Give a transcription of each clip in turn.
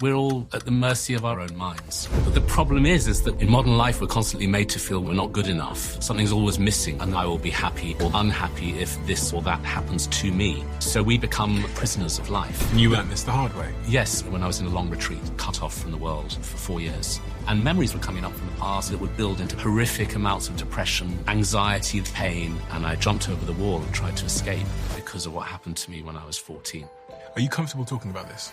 We're all at the mercy of our own minds. But the problem is that in modern life, we're constantly made to feel we're not good enough. Something's always missing, and I will be happy or unhappy if this or that happens to me. So we become prisoners of life. And you learned this the hard way? Yes, when I was in a long retreat, cut off from the world for 4 years. And memories were coming up from the past that would build into horrific amounts of depression, anxiety, pain, and I jumped over the wall and tried to escape because of what happened to me when I was 14. Are you comfortable talking about this?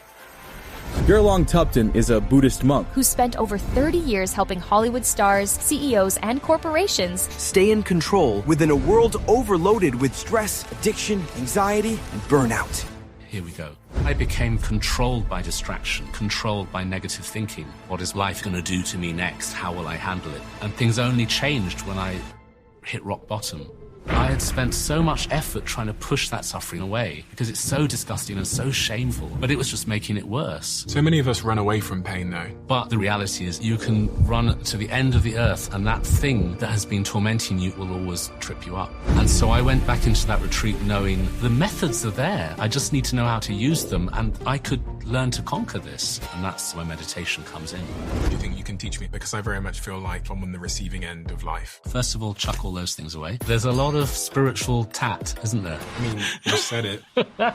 Gelong Thubten is a Buddhist monk who spent over 30 years helping Hollywood stars, CEOs, and corporations stay in control within a world overloaded with stress, addiction, anxiety, and burnout. Here we go. I became controlled by distraction, controlled by negative thinking. What is life going to do to me next? How will I handle it? And things only changed when I hit rock bottom. I had spent so much effort trying to push that suffering away because it's so disgusting and so shameful, but it was just making it worse. So many of us run away from pain, though. But the reality is you can run to the end of the earth and that thing that has been tormenting you will always trip you up. And so I went back into that retreat knowing the methods are there. I just need to know how to use them, and I could learn to conquer this. And that's where meditation comes in. Do you think you can teach me? Because I very much feel like I'm on the receiving end of life. First of all, chuck all those things away. There's a lot of spiritual tat, isn't there? I mean, you said it. I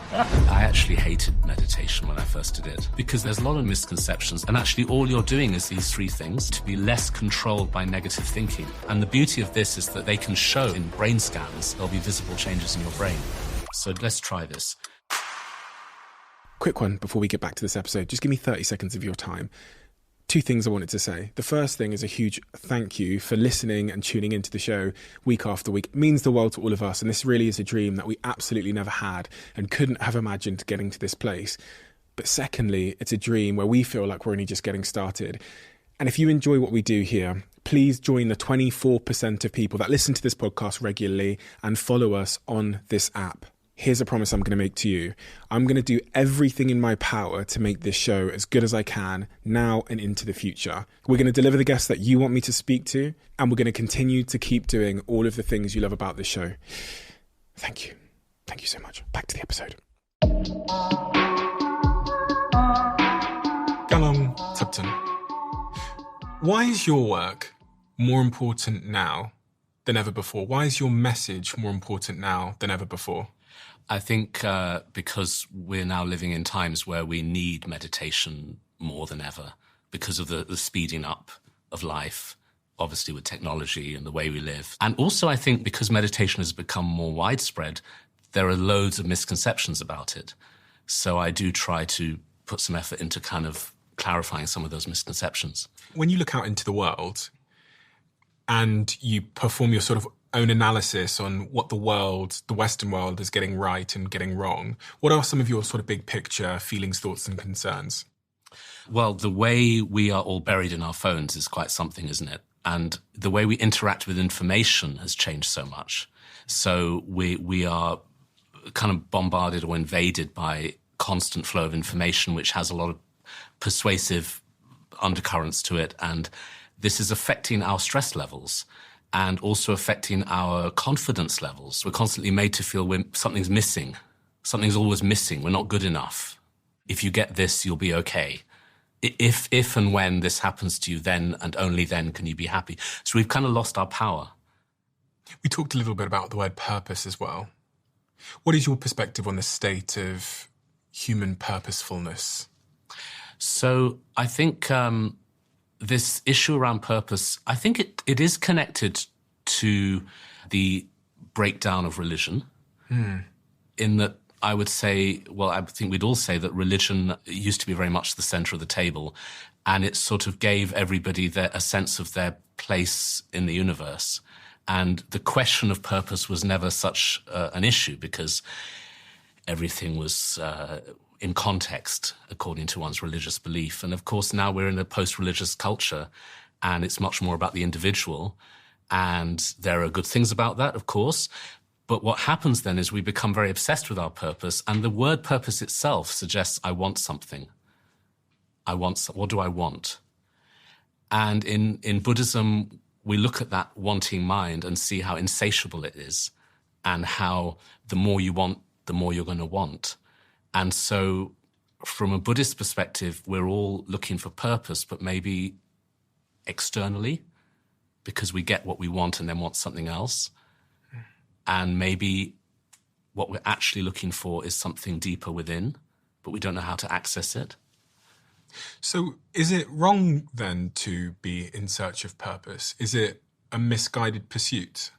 actually hated meditation when I first did it because there's a lot of misconceptions, and actually all you're doing is these three things to be less controlled by negative thinking. And the beauty of this is that they can show in brain scans. There'll be visible changes in your brain. So let's try this. Quick one before we get back to this episode. Just give me 30 seconds of your time. Two things I wanted to say. The first thing is a huge thank you for listening and tuning into the show week after week. It means the world to all of us, and this really is a dream that we absolutely never had and couldn't have imagined getting to this place. But secondly, it's a dream where we feel like we're only just getting started. And if you enjoy what we do here, please join the 24% of people that listen to this podcast regularly and follow us on this app. Here's a promise I'm going to make to you. I'm going to do everything in my power to make this show as good as I can now and into the future. We're going to deliver the guests that you want me to speak to, and we're going to continue to keep doing all of the things you love about this show. Thank you. Thank you so much. Back to the episode. Gelong Thubten, why is your work more important now than ever before? Why is your message more important now than ever before? I think because we're now living in times where we need meditation more than ever because of the speeding up of life, obviously with technology and the way we live. And also I think because meditation has become more widespread, there are loads of misconceptions about it. So I do try to put some effort into kind of clarifying some of those misconceptions. When you look out into the world and you perform your sort of own analysis on what the world, the Western world, is getting right and getting wrong, what are some of your sort of big picture feelings, thoughts and concerns? Well, the way we are all buried in our phones is quite something, isn't it? And the way we interact with information has changed so much. So we are kind of bombarded or invaded by constant flow of information, which has a lot of persuasive undercurrents to it. And this is affecting our stress levels and also affecting our confidence levels. We're constantly made to feel something's missing. Something's always missing. We're not good enough. If you get this, you'll be okay. If and when this happens to you, then and only then can you be happy. So we've kind of lost our power. We talked a little bit about the word purpose as well. What is your perspective on the state of human purposefulness? So I think this issue around purpose, I think it is connected to the breakdown of religion, in that I would say, well, I think we'd all say that religion used to be very much the centre of the table, and it sort of gave everybody a sense of their place in the universe. And the question of purpose was never such an issue because everything was in context according to one's religious belief. And of course, now we're in a post-religious culture and it's much more about the individual. And there are good things about that, of course. But what happens then is we become very obsessed with our purpose, and the word purpose itself suggests I want something. What do I want? And in Buddhism, we look at that wanting mind and see how insatiable it is, and how the more you want, the more you're going to want. And so from a Buddhist perspective, we're all looking for purpose, but maybe externally, because we get what we want and then want something else. And maybe what we're actually looking for is something deeper within, but we don't know how to access it. So is it wrong then to be in search of purpose? Is it a misguided pursuit?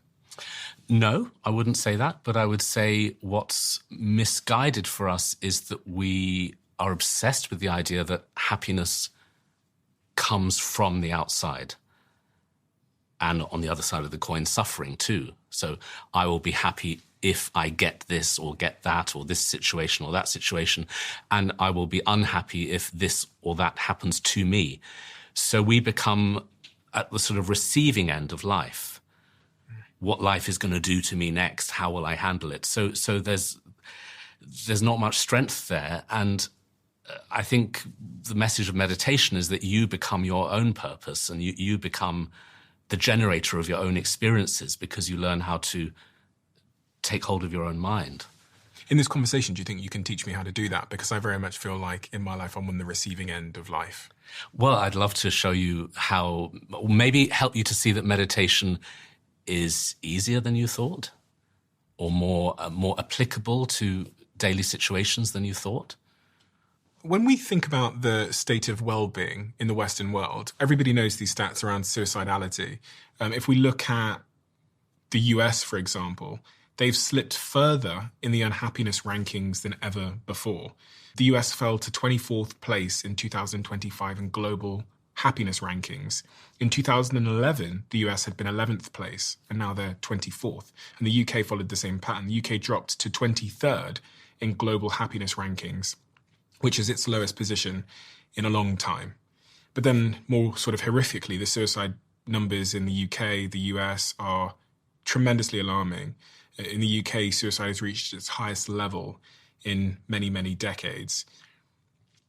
No, I wouldn't say that, but I would say what's misguided for us is that we are obsessed with the idea that happiness comes from the outside. And on the other side of the coin, suffering too. So I will be happy if I get this or get that or this situation or that situation, and I will be unhappy if this or that happens to me. So we become at the sort of receiving end of life. What life is going to do to me next, how will I handle it? So there's not much strength there, and I think the message of meditation is that you become your own purpose and you become the generator of your own experiences because you learn how to take hold of your own mind. In this conversation, do you think you can teach me how to do that? Because I very much feel like in my life I'm on the receiving end of life. Well, I'd love to show you how, or maybe help you to see that meditation is easier than you thought, or more applicable to daily situations than you thought. When we think about the state of well-being in the Western world, everybody knows these stats around suicidality. If we look at the US, for example, they've slipped further in the unhappiness rankings than ever before. The US fell to 24th place in 2025 in global happiness rankings. In 2011, the US had been 11th place, and now they're 24th. And the UK followed the same pattern. The UK dropped to 23rd in global happiness rankings, which is its lowest position in a long time. But then more sort of horrifically, the suicide numbers in the UK, the US are tremendously alarming. In the UK, suicide has reached its highest level in many, many decades.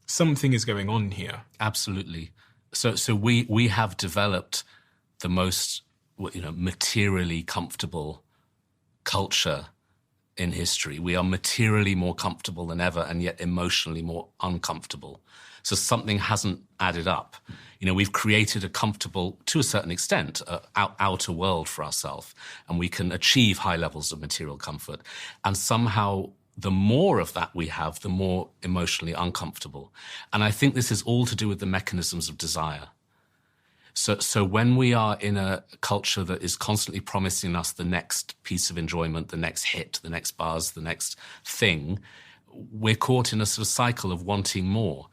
Something is going on here. Absolutely. So we have developed the most, materially comfortable culture in history. We are materially more comfortable than ever, and yet emotionally more uncomfortable. So something hasn't added up. We've created a comfortable, to a certain extent, outer world for ourselves, and we can achieve high levels of material comfort. And somehow the more of that we have, the more emotionally uncomfortable. And I think this is all to do with the mechanisms of desire. So when we are in a culture that is constantly promising us the next piece of enjoyment, the next hit, the next buzz, the next thing, we're caught in a sort of cycle of wanting more.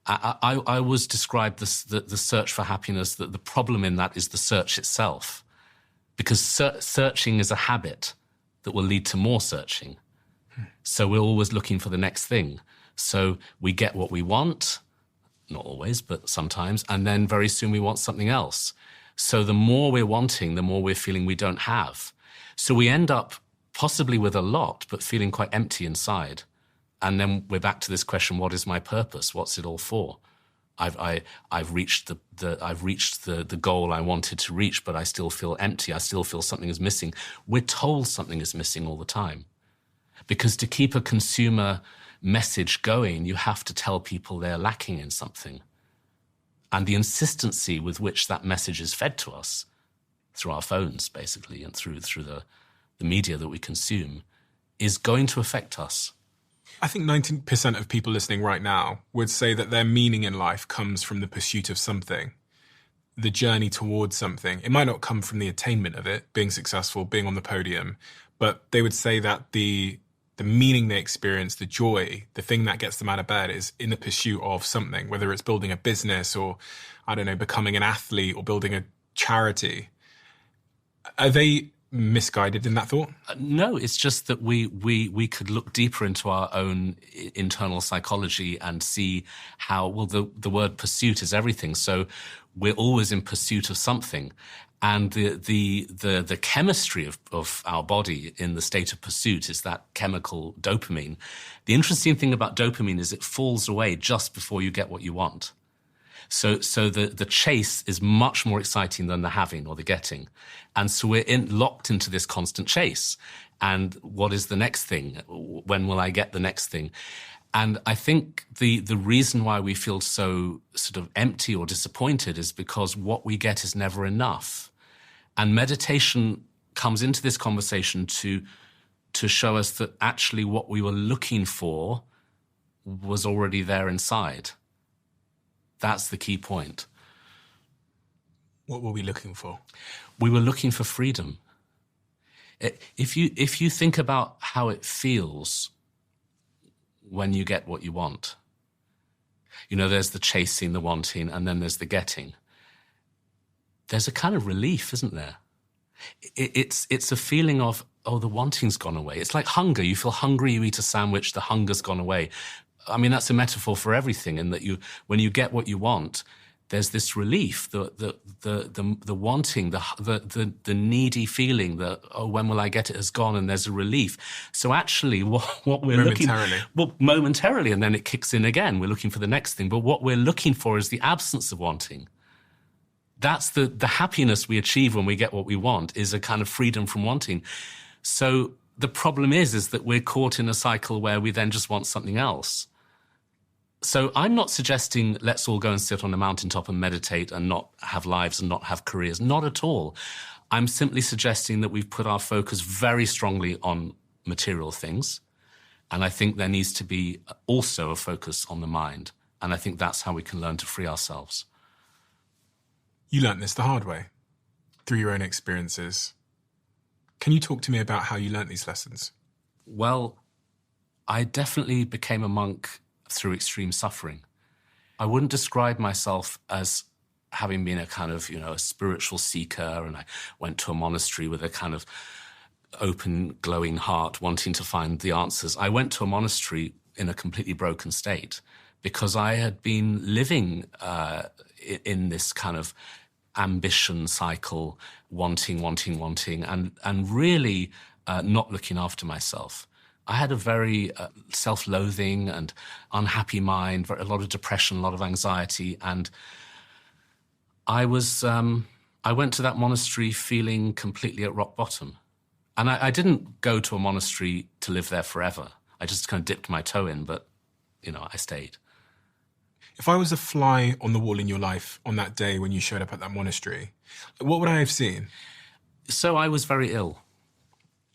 I always describe the search for happiness, that the problem in that is the search itself. Because searching is a habit that will lead to more searching. So we're always looking for the next thing. So we get what we want, not always, but sometimes, and then very soon we want something else. So the more we're wanting, the more we're feeling we don't have. So we end up possibly with a lot, but feeling quite empty inside. And then we're back to this question: what is my purpose? What's it all for? I've reached the goal I wanted to reach, but I still feel empty. I still feel something is missing. We're told something is missing all the time. Because to keep a consumer message going, you have to tell people they're lacking in something. And the insistency with which that message is fed to us through our phones, basically, and through the media that we consume, is going to affect us. I think 90% of people listening right now would say that their meaning in life comes from the pursuit of something, the journey towards something. It might not come from the attainment of it, being successful, being on the podium, but they would say that the meaning they experience, the joy, the thing that gets them out of bed is in the pursuit of something, whether it's building a business or, becoming an athlete or building a charity. Are they misguided in that thought? No, it's just that we could look deeper into our own internal psychology and see how, the word pursuit is everything. So we're always in pursuit of something. And the chemistry of our body in the state of pursuit is that chemical dopamine. The interesting thing about dopamine is it falls away just before you get what you want. So the chase is much more exciting than the having or the getting. And so we're locked into this constant chase. And what is the next thing? When will I get the next thing? And I think the reason why we feel so sort of empty or disappointed is because what we get is never enough. And meditation comes into this conversation to show us that actually what we were looking for was already there inside. That's the key point. What were we looking for? We were looking for freedom. If you think about how it feels when you get what you want, you know, there's the chasing, the wanting, and then there's the getting. There's a kind of relief, isn't there? It's a feeling of, oh, the wanting's gone away. It's like hunger. You feel hungry, you eat a sandwich, the hunger's gone away. I mean, that's a metaphor for everything, in that when you get what you want, there's this relief, the wanting, the needy feeling that, oh, when will I get it, has gone, and there's a relief. So actually what we're momentarily, and then it kicks in again. We're looking for the next thing. But what we're looking for is the absence of wanting. That's the happiness we achieve when we get what we want, is a kind of freedom from wanting. So the problem is that we're caught in a cycle where we then just want something else. So I'm not suggesting let's all go and sit on a mountaintop and meditate and not have lives and not have careers. Not at all. I'm simply suggesting that we've put our focus very strongly on material things. And I think there needs to be also a focus on the mind. And I think that's how we can learn to free ourselves. You learnt this the hard way, through your own experiences. Can you talk to me about how you learnt these lessons? Well, I definitely became a monk through extreme suffering. I wouldn't describe myself as having been a kind of, a spiritual seeker, and I went to a monastery with a kind of open, glowing heart, wanting to find the answers. I went to a monastery in a completely broken state because I had been living in this kind of ambition cycle, wanting, and really not looking after myself. I had a very self-loathing and unhappy mind, a lot of depression, a lot of anxiety, and I went to that monastery feeling completely at rock bottom. And I didn't go to a monastery to live there forever. I just kind of dipped my toe in, but, I stayed. If I was a fly on the wall in your life on that day when you showed up at that monastery, what would I have seen? So I was very ill.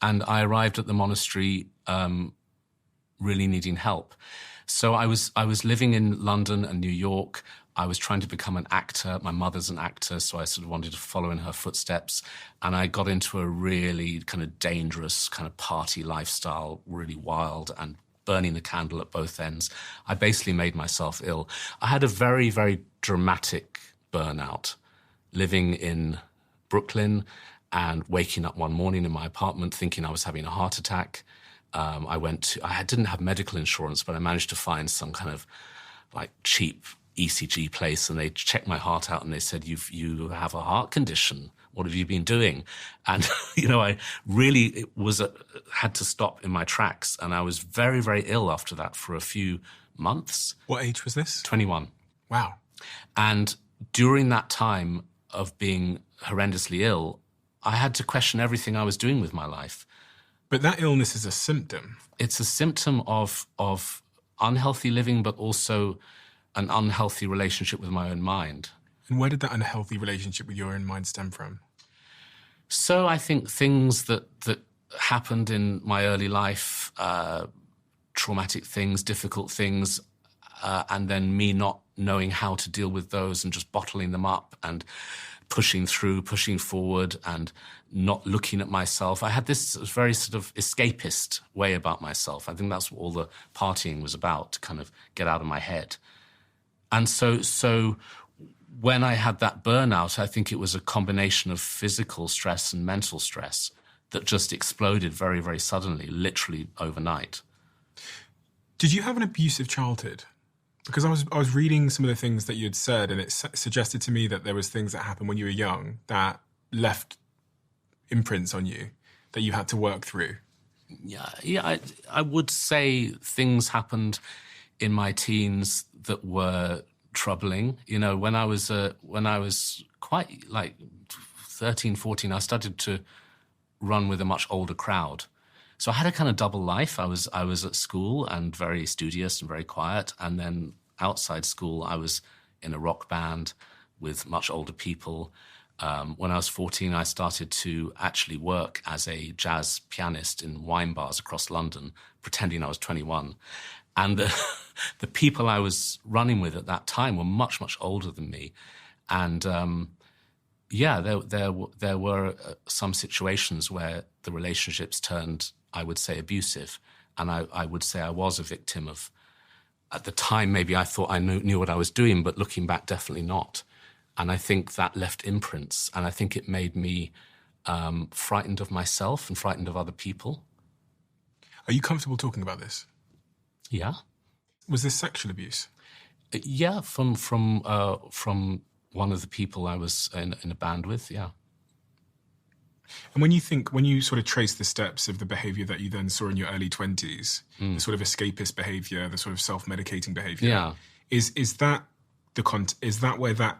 And I arrived at the monastery really needing help. So I was living in London and New York. I was trying to become an actor. My mother's an actor, so I sort of wanted to follow in her footsteps. And I got into a really kind of dangerous kind of party lifestyle, really wild and burning the candle at both ends. I basically made myself ill. I had a very, very dramatic burnout, living in Brooklyn and waking up one morning in my apartment thinking I was having a heart attack. I didn't have medical insurance, but I managed to find some kind of like cheap ECG place, and they checked my heart out and they said, you have a heart condition. What have you been doing? And, I really had to stop in my tracks, and I was very, very ill after that for a few months. What age was this? 21. Wow. And during that time of being horrendously ill, I had to question everything I was doing with my life. But that illness is a symptom. It's a symptom of unhealthy living, but also an unhealthy relationship with my own mind. And where did that unhealthy relationship with your own mind stem from? So I think things that happened in my early life, traumatic things, difficult things, and then me not knowing how to deal with those and just bottling them up and pushing through, pushing forward, and not looking at myself. I had this very sort of escapist way about myself. I think that's what all the partying was about, to kind of get out of my head. And so when I had that burnout, I think it was a combination of physical stress and mental stress that just exploded very, very suddenly, literally overnight. Did you have an abusive childhood? Because I was reading some of the things that you had said, and it suggested to me that there was things that happened when you were young that left imprints on you that you had to work through. Yeah. I would say things happened in my teens that were troubling. When I was quite like 13, 14, I started to run with a much older crowd. So I had a kind of double life. I was at school and very studious and very quiet. And then outside school, I was in a rock band with much older people. When I was 14, I started to actually work as a jazz pianist in wine bars across London, pretending I was 21. And the people I was running with at that time were much, much older than me. And there were some situations where the relationships turned, I would say, abusive. And I would say I was a victim of, at the time, maybe I thought I knew what I was doing, but looking back, definitely not. And I think that left imprints, and I think it made me frightened of myself and frightened of other people. Are you comfortable talking about this? Yeah. Was this sexual abuse? Yeah, from one of the people I was in a band with, yeah. And when you sort of trace the steps of the behaviour that you then saw in your early 20s, the sort of escapist behaviour, the sort of self-medicating behaviour, is that where that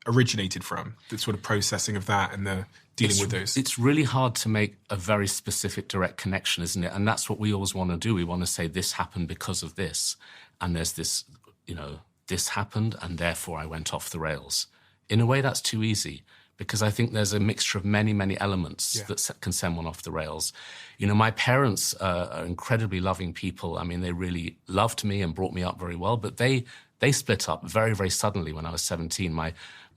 originated from, the sort of processing of that and the dealing with those? It's really hard to make a very specific direct connection, isn't it? And that's what we always want to do. We want to say this happened because of this, and there's this, this happened and therefore I went off the rails. In a way, that's too easy, because I think there's a mixture of many, many elements that can send one off the rails. My parents are incredibly loving people. I mean, they really loved me and brought me up very well, but they split up very, very suddenly when I was 17.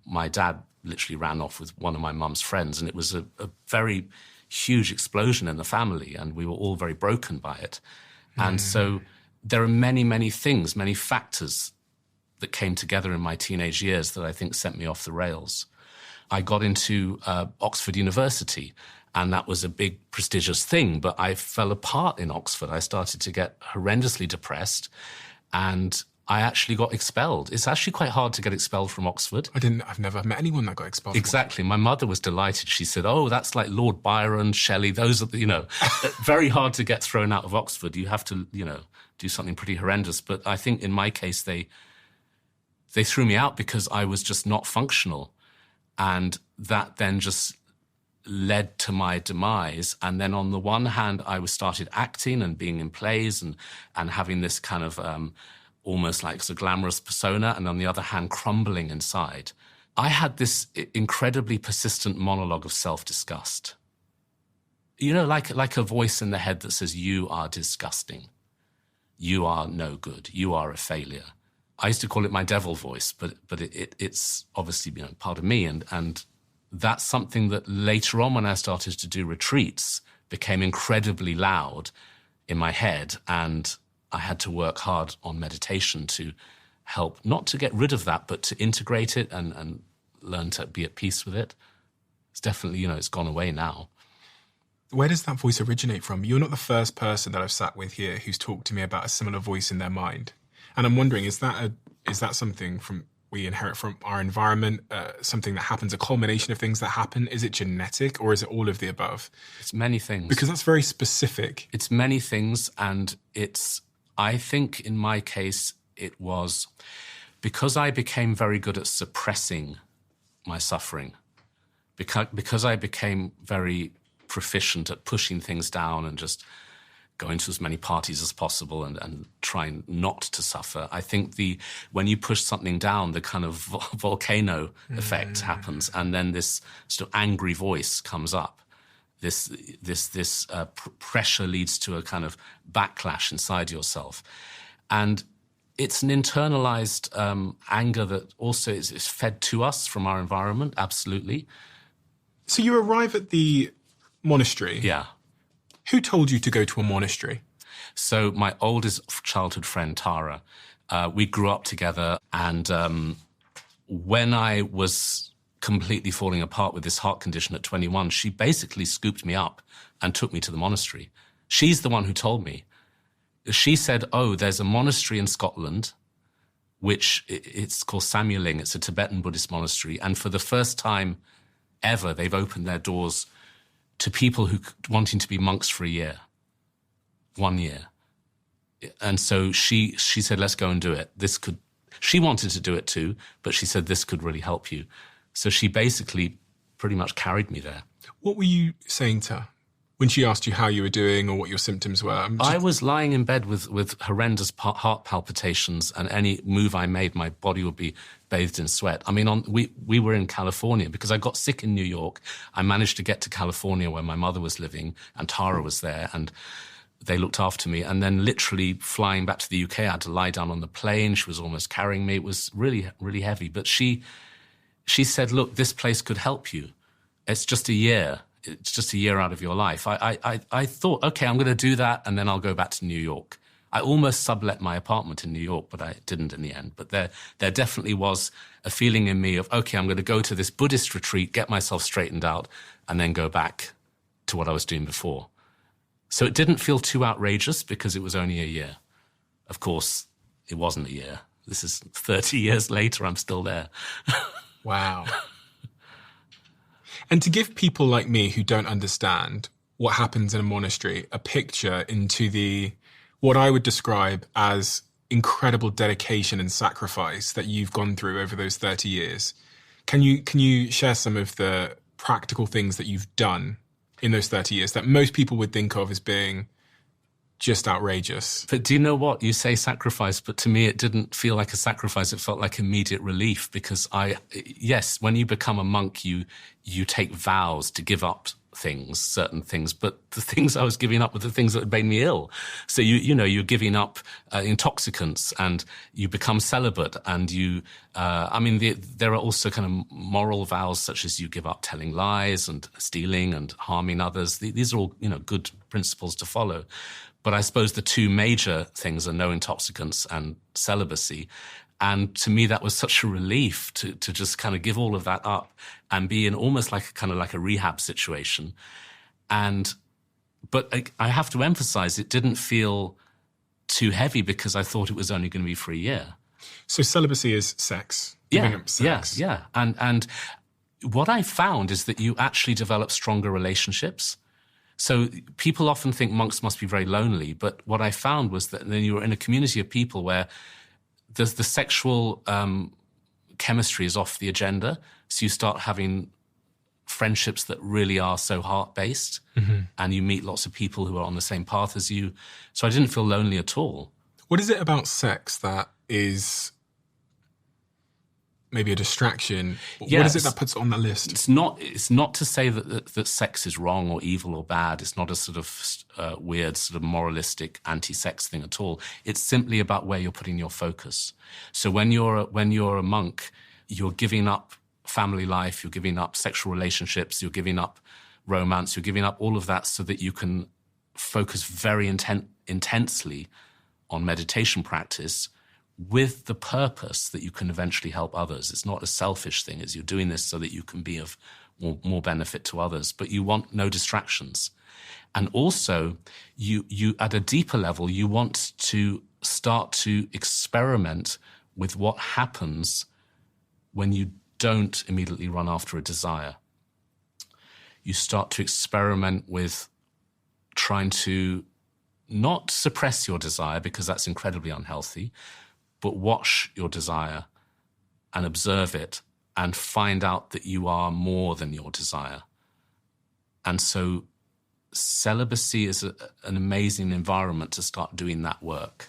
My dad literally ran off with one of my mum's friends, and it was a very huge explosion in the family, and we were all very broken by it. And so there are many, many things, many factors that came together in my teenage years that I think sent me off the rails. I got into Oxford University, and that was a big, prestigious thing, but I fell apart in Oxford. I started to get horrendously depressed, and I actually got expelled. It's actually quite hard to get expelled from Oxford. I've never met anyone that got expelled. Exactly. My mother was delighted. She said, oh, that's like Lord Byron, Shelley. Those are, very hard to get thrown out of Oxford. You have to, do something pretty horrendous. But I think in my case, they threw me out because I was just not functional. And that then just led to my demise. And then on the one hand, I started acting and being in plays and having this kind of almost like a glamorous persona, and on the other hand, crumbling inside. I had this incredibly persistent monologue of self-disgust. Like a voice in the head that says, you are disgusting. You are no good. You are a failure. I used to call it my devil voice, but it's obviously part of me. And that's something that later on, when I started to do retreats, became incredibly loud in my head, and I had to work hard on meditation to help, not to get rid of that, but to integrate it and learn to be at peace with it. It's definitely, it's gone away now. Where does that voice originate from? You're not the first person that I've sat with here who's talked to me about a similar voice in their mind. And I'm wondering, is that something we inherit from our environment, something that happens, a culmination of things that happen? Is it genetic, or is it all of the above? It's many things. Because that's very specific. It's many things, and I think in my case, it was because I became very good at suppressing my suffering, because I became very proficient at pushing things down and just going to as many parties as possible and trying not to suffer. I think when you push something down, the kind of volcano effect happens, and then this sort of angry voice comes up. This pressure leads to a kind of backlash inside yourself. And it's an internalized anger that also is fed to us from our environment, absolutely. So you arrive at the monastery. Yeah. Who told you to go to a monastery? So my oldest childhood friend, Tara, we grew up together, and when I was completely falling apart with this heart condition at 21, she basically scooped me up and took me to the monastery. She's the one who told me. She said, oh, there's a monastery in Scotland, which it's called Samueling. It's a Tibetan Buddhist monastery. And for the first time ever, they've opened their doors to people who wanting to be monks for 1 year. And so she said, let's go and do it. She wanted to do it too, but she said, this could really help you. So she basically pretty much carried me there. What were you saying to her? When she asked you how you were doing or what your symptoms were? I was lying in bed with horrendous heart palpitations, and any move I made, my body would be bathed in sweat. I mean, we were in California because I got sick in New York. I managed to get to California where my mother was living, and Tara was there, and they looked after me. And then literally flying back to the UK, I had to lie down on the plane. She was almost carrying me. It was really, really heavy. But she said, look, this place could help you. It's just a year. It's just a year out of your life. I thought, okay, I'm going to do that, and then I'll go back to New York. I almost sublet my apartment in New York, but I didn't in the end. But there definitely was a feeling in me of, okay, I'm going to go to this Buddhist retreat, get myself straightened out, and then go back to what I was doing before. So it didn't feel too outrageous because it was only a year. Of course, it wasn't a year. This is 30 years later, I'm still there. Wow. And to give people like me who don't understand what happens in a monastery a picture into what I would describe as incredible dedication and sacrifice that you've gone through over those 30 years, can you share some of the practical things that you've done in those 30 years that most people would think of as being just outrageous? But do you know what? You say sacrifice, but to me it didn't feel like a sacrifice. It felt like immediate relief because yes, when you become a monk, you take vows to give up certain things, but the things I was giving up were the things that had made me ill. So you're giving up intoxicants, and you become celibate, and there are also kind of moral vows such as you give up telling lies and stealing and harming others. These are all, good principles to follow. But I suppose the two major things are no intoxicants and celibacy. And to me, that was such a relief to just kind of give all of that up and be in almost like a rehab situation. But I have to emphasize, it didn't feel too heavy because I thought it was only going to be for a year. So celibacy is sex. Yeah. And what I found is that you actually develop stronger relationships. So people often think monks must be very lonely, but what I found was that then you're in a community of people where the sexual chemistry is off the agenda, so you start having friendships that really are so heart-based, and you meet lots of people who are on the same path as you. So I didn't feel lonely at all. What is it about sex that is maybe a distraction? Yes. What is it that puts it on that list? It's not to say that sex is wrong or evil or bad. It's not a sort of weird sort of moralistic anti-sex thing at all. It's simply about where you're putting your focus. So when you're a monk, you're giving up family life, you're giving up sexual relationships, you're giving up romance, you're giving up all of that so that you can focus very intensely on meditation practice, with the purpose that you can eventually help others. It's not a selfish thing, as you're doing this so that you can be of more benefit to others, but you want no distractions. And also, you at a deeper level, you want to start to experiment with what happens when you don't immediately run after a desire. You start to experiment with trying to not suppress your desire, because that's incredibly unhealthy, but watch your desire and observe it and find out that you are more than your desire. And so celibacy is an amazing environment to start doing that work.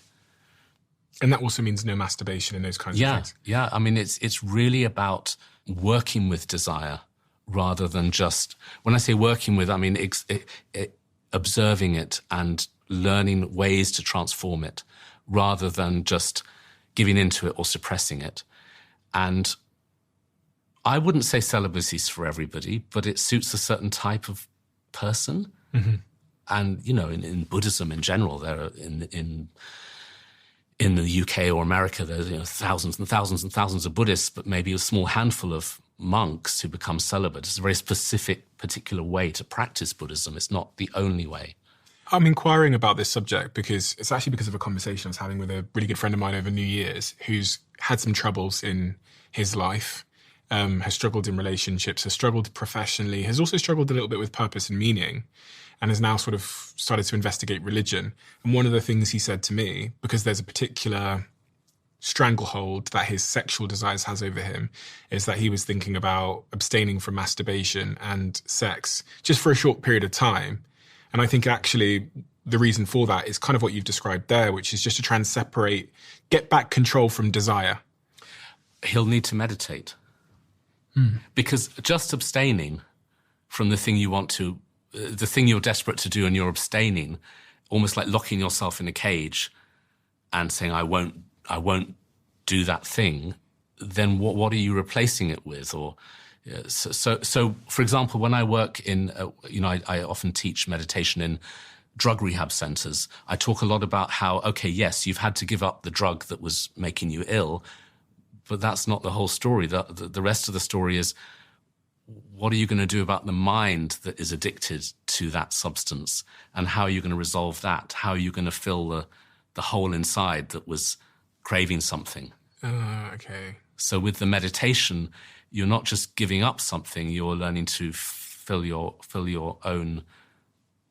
And that also means no masturbation and those kinds of things. Yeah. I mean, it's really about working with desire rather than just, when I say working with, I mean observing it and learning ways to transform it rather than just giving into it or suppressing it. And I wouldn't say celibacy is for everybody, but it suits a certain type of person. Mm-hmm. And, in Buddhism in general, there are in the UK or America, there's thousands and thousands and thousands of Buddhists, but maybe a small handful of monks who become celibate. It's a very specific, particular way to practice Buddhism. It's not the only way. I'm inquiring about this subject because it's actually because of a conversation I was having with a really good friend of mine over New Year's who's had some troubles in his life, has struggled in relationships, has struggled professionally, has also struggled a little bit with purpose and meaning, and has now sort of started to investigate religion. And one of the things he said to me, because there's a particular stranglehold that his sexual desires has over him, is that he was thinking about abstaining from masturbation and sex just for a short period of time. And I think actually the reason for that is kind of what you've described there, which is just to try and separate, get back control from desire. He'll need to meditate. Because just abstaining from the thing you want to, the thing you're desperate to do, and you're abstaining, almost like locking yourself in a cage and saying, I won't do that thing, then what are you replacing it with? Or so for example, when I work in, I often teach meditation in drug rehab centers. I talk a lot about how, okay, yes, you've had to give up the drug that was making you ill, but that's not the whole story. The rest of the story is, what are you going to do about the mind that is addicted to that substance? And how are you going to resolve that? How are you going to fill the hole inside that was craving something? Okay. So with the meditation, you're not just giving up something, you're learning to fill your own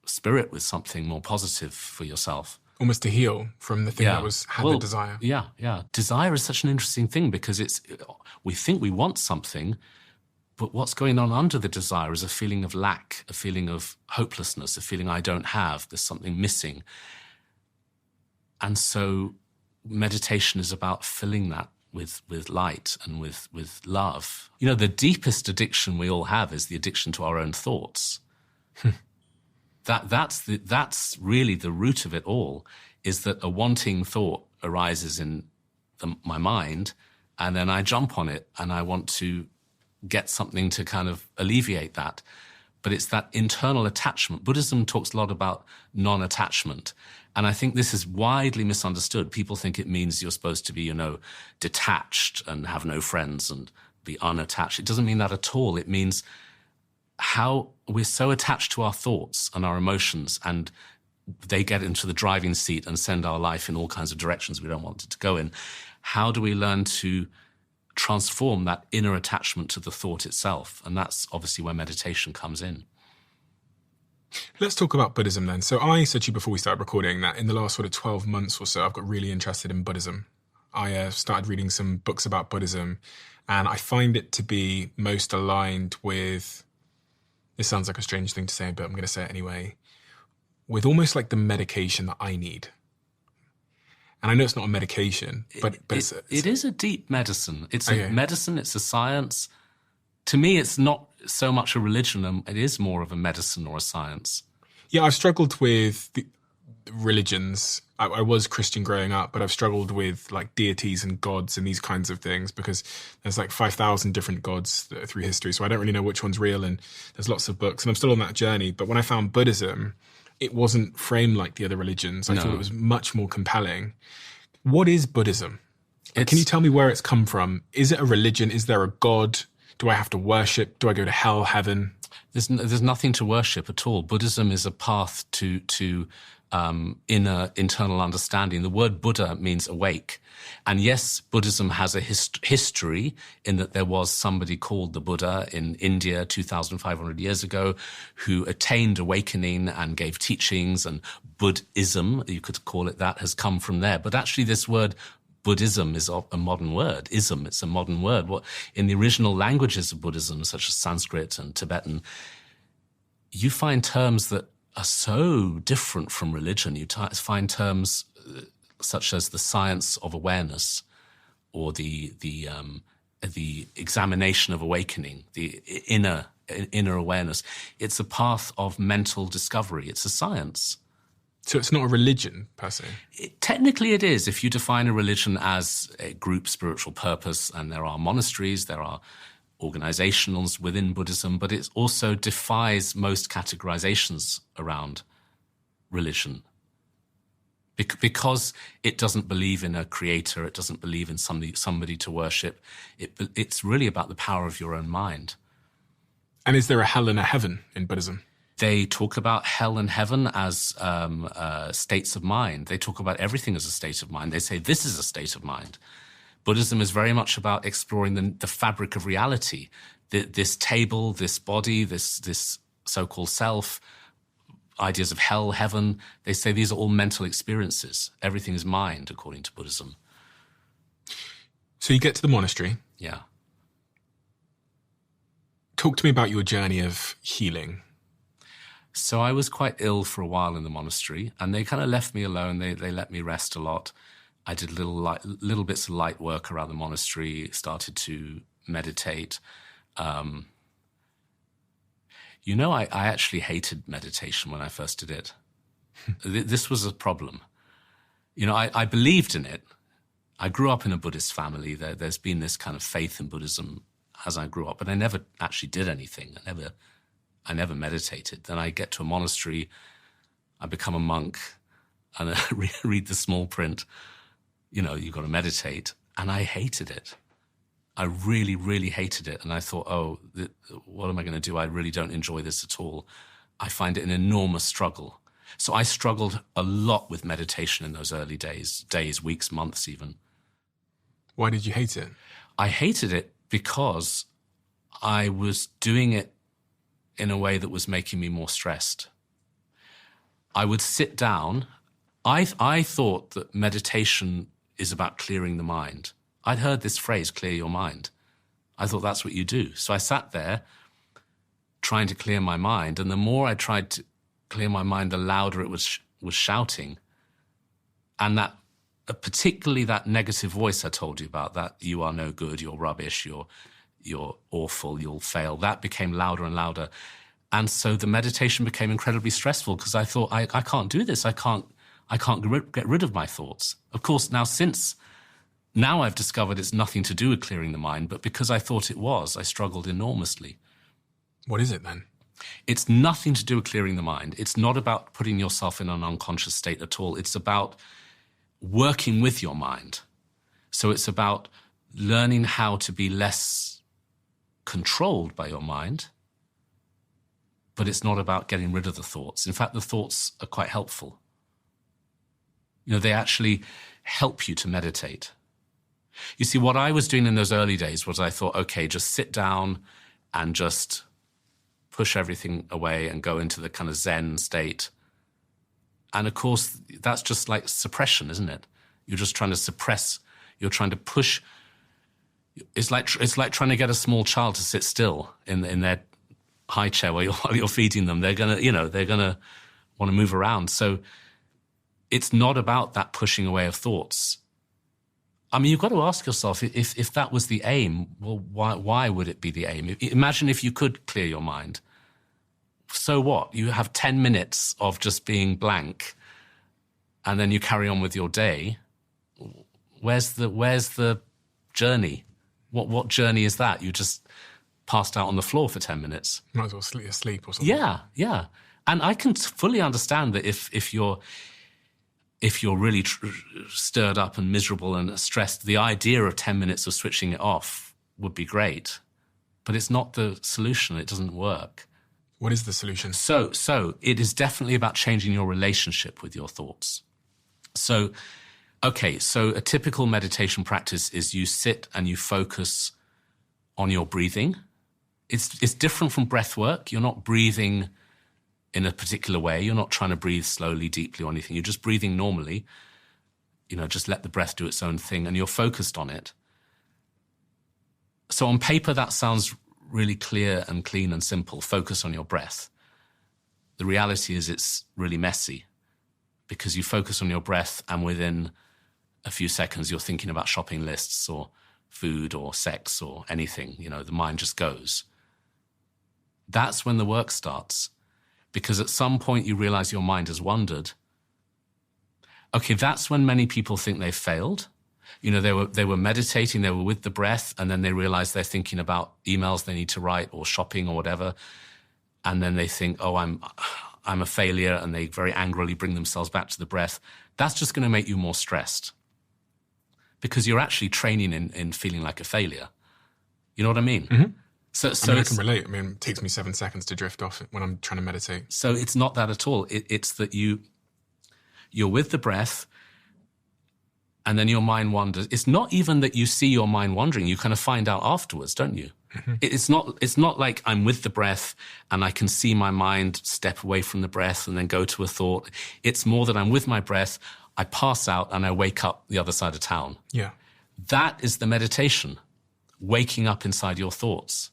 spirit with something more positive for yourself. Almost to heal from the thing that had the desire. Yeah. Desire is such an interesting thing because we think we want something, but what's going on under the desire is a feeling of lack, a feeling of hopelessness, a feeling I don't have, there's something missing. And so meditation is about filling that with light and with love. The deepest addiction we all have is the addiction to our own thoughts. That's really the root of it all, is that a wanting thought arises in my mind, and then I jump on it and I want to get something to kind of alleviate that. But it's that internal attachment. Buddhism talks a lot about non-attachment. And I think this is widely misunderstood. People think it means you're supposed to be, detached and have no friends and be unattached. It doesn't mean that at all. It means how we're so attached to our thoughts and our emotions, and they get into the driving seat and send our life in all kinds of directions we don't want it to go in. How do we learn to transform that inner attachment to the thought itself? And that's obviously where meditation comes in. Let's talk about Buddhism then. So I said to you before we started recording that in the last sort of 12 months or so, I've got really interested in Buddhism. I started reading some books about Buddhism, and I find it to be most aligned with, this sounds like a strange thing to say, but I'm going to say it anyway, with almost like the medication that I need. And I know it's not a medication, but it is a deep medicine. It's a medicine, it's a science. To me, it's not so much a religion, it is more of a medicine or a science. Yeah, I've struggled with the religions. I was Christian growing up, but I've struggled with like deities and gods and these kinds of things because there's like 5,000 different gods through history. So I don't really know which one's real, and there's lots of books, and I'm still on that journey. But when I found Buddhism, it wasn't framed like the other religions. I thought it was much more compelling. What is Buddhism? Can you tell me where it's come from? Is it a religion? Is there a god? Do I have to worship? Do I go to hell, heaven? There's nothing to worship at all. Buddhism is a path to inner internal understanding. The word Buddha means awake. And yes, Buddhism has a history in that there was somebody called the Buddha in India 2,500 years ago who attained awakening and gave teachings, and Buddhism, you could call it that, has come from there. But actually this word Buddhism is a modern word. Ism, it's a modern word. In the original languages of Buddhism, such as Sanskrit and Tibetan, you find terms that are so different from religion. You find terms such as the science of awareness, or the examination of awakening, the inner awareness. It's a path of mental discovery. It's a science. So it's not a religion, per se? Technically it is, if you define a religion as a group spiritual purpose, and there are monasteries, there are organizations within Buddhism, but it also defies most categorizations around religion. Because it doesn't believe in a creator, it doesn't believe in somebody to worship, it's really about the power of your own mind. And is there a hell and a heaven in Buddhism? They talk about hell and heaven as states of mind. They talk about everything as a state of mind. They say this is a state of mind. Buddhism is very much about exploring the fabric of reality. This table, this body, this so-called self, ideas of hell, heaven. They say these are all mental experiences. Everything is mind, according to Buddhism. So you get to the monastery. Yeah. Talk to me about your journey of healing. So I was quite ill for a while in the monastery, and they kind of left me alone. They let me rest a lot. I did little bits of light work around the monastery, started to meditate. I actually hated meditation when I first did it. This was a problem. I believed in it. I grew up in a Buddhist family. There's been this kind of faith in Buddhism as I grew up, but I never actually did anything. I never meditated. Then I get to a monastery, I become a monk, and I read the small print. You've got to meditate. And I hated it. I really, really hated it. And I thought, what am I going to do? I really don't enjoy this at all. I find it an enormous struggle. So I struggled a lot with meditation in those early days, weeks, months even. Why did you hate it? I hated it because I was doing it in a way that was making me more stressed. I would sit down. I thought that meditation is about clearing the mind. I'd heard this phrase, clear your mind. I thought that's what you do. So I sat there trying to clear my mind, and the more I tried to clear my mind, the louder it was shouting. And that, particularly that negative voice I told you about, that you are no good, you're rubbish, you're awful, you'll fail, that became louder and louder. And so the meditation became incredibly stressful because I thought, I can't do this. I can't get rid of my thoughts. Of course, now I've discovered it's nothing to do with clearing the mind, but because I thought it was, I struggled enormously. What is it then? It's nothing to do with clearing the mind. It's not about putting yourself in an unconscious state at all. It's about working with your mind. So it's about learning how to be less controlled by your mind, but it's not about getting rid of the thoughts. In fact, the thoughts are quite helpful. They actually help you to meditate. You see, what I was doing in those early days was I thought, okay, just sit down and just push everything away and go into the kind of Zen state. And of course, that's just like suppression, isn't it? You're just trying to suppress, you're trying to push. It's like trying to get a small child to sit still in their high chair while you're feeding them. They're gonna want to move around. So it's not about that pushing away of thoughts. I mean, you've got to ask yourself, if that was the aim, well, why would it be the aim? Imagine if you could clear your mind. So what? You have 10 minutes of just being blank, and then you carry on with your day. Where's the journey? What journey is that? You just passed out on the floor for 10 minutes. Might as well sleep or something. Yeah. And I can fully understand that if you're really stirred up and miserable and stressed, the idea of 10 minutes of switching it off would be great. But it's not the solution. It doesn't work. What is the solution? So it is definitely about changing your relationship with your thoughts. So a typical meditation practice is you sit and you focus on your breathing. It's different from breath work. You're not breathing in a particular way. You're not trying to breathe slowly, deeply or anything. You're just breathing normally. Just let the breath do its own thing, and you're focused on it. So on paper, that sounds really clear and clean and simple. Focus on your breath. The reality is it's really messy because you focus on your breath and within a few seconds you're thinking about shopping lists or food or sex or anything. The mind just goes. That's when the work starts. Because at some point you realize your mind has wandered. Okay, that's when many people think they've failed. They were meditating, they were with the breath, and then they realize they're thinking about emails they need to write or shopping or whatever. And then they think, I'm a failure, and they very angrily bring themselves back to the breath. That's just going to make you more stressed. Because you're actually training in feeling like a failure. You know what I mean? Mm-hmm. So I can relate. I mean, it takes me 7 seconds to drift off when I'm trying to meditate. So it's not that at all. It's that you're with the breath and then your mind wanders. It's not even that you see your mind wandering. You kind of find out afterwards, don't you? Mm-hmm. It's not like I'm with the breath and I can see my mind step away from the breath and then go to a thought. It's more that I'm with my breath, I pass out and I wake up the other side of town. Yeah. That is the meditation, waking up inside your thoughts.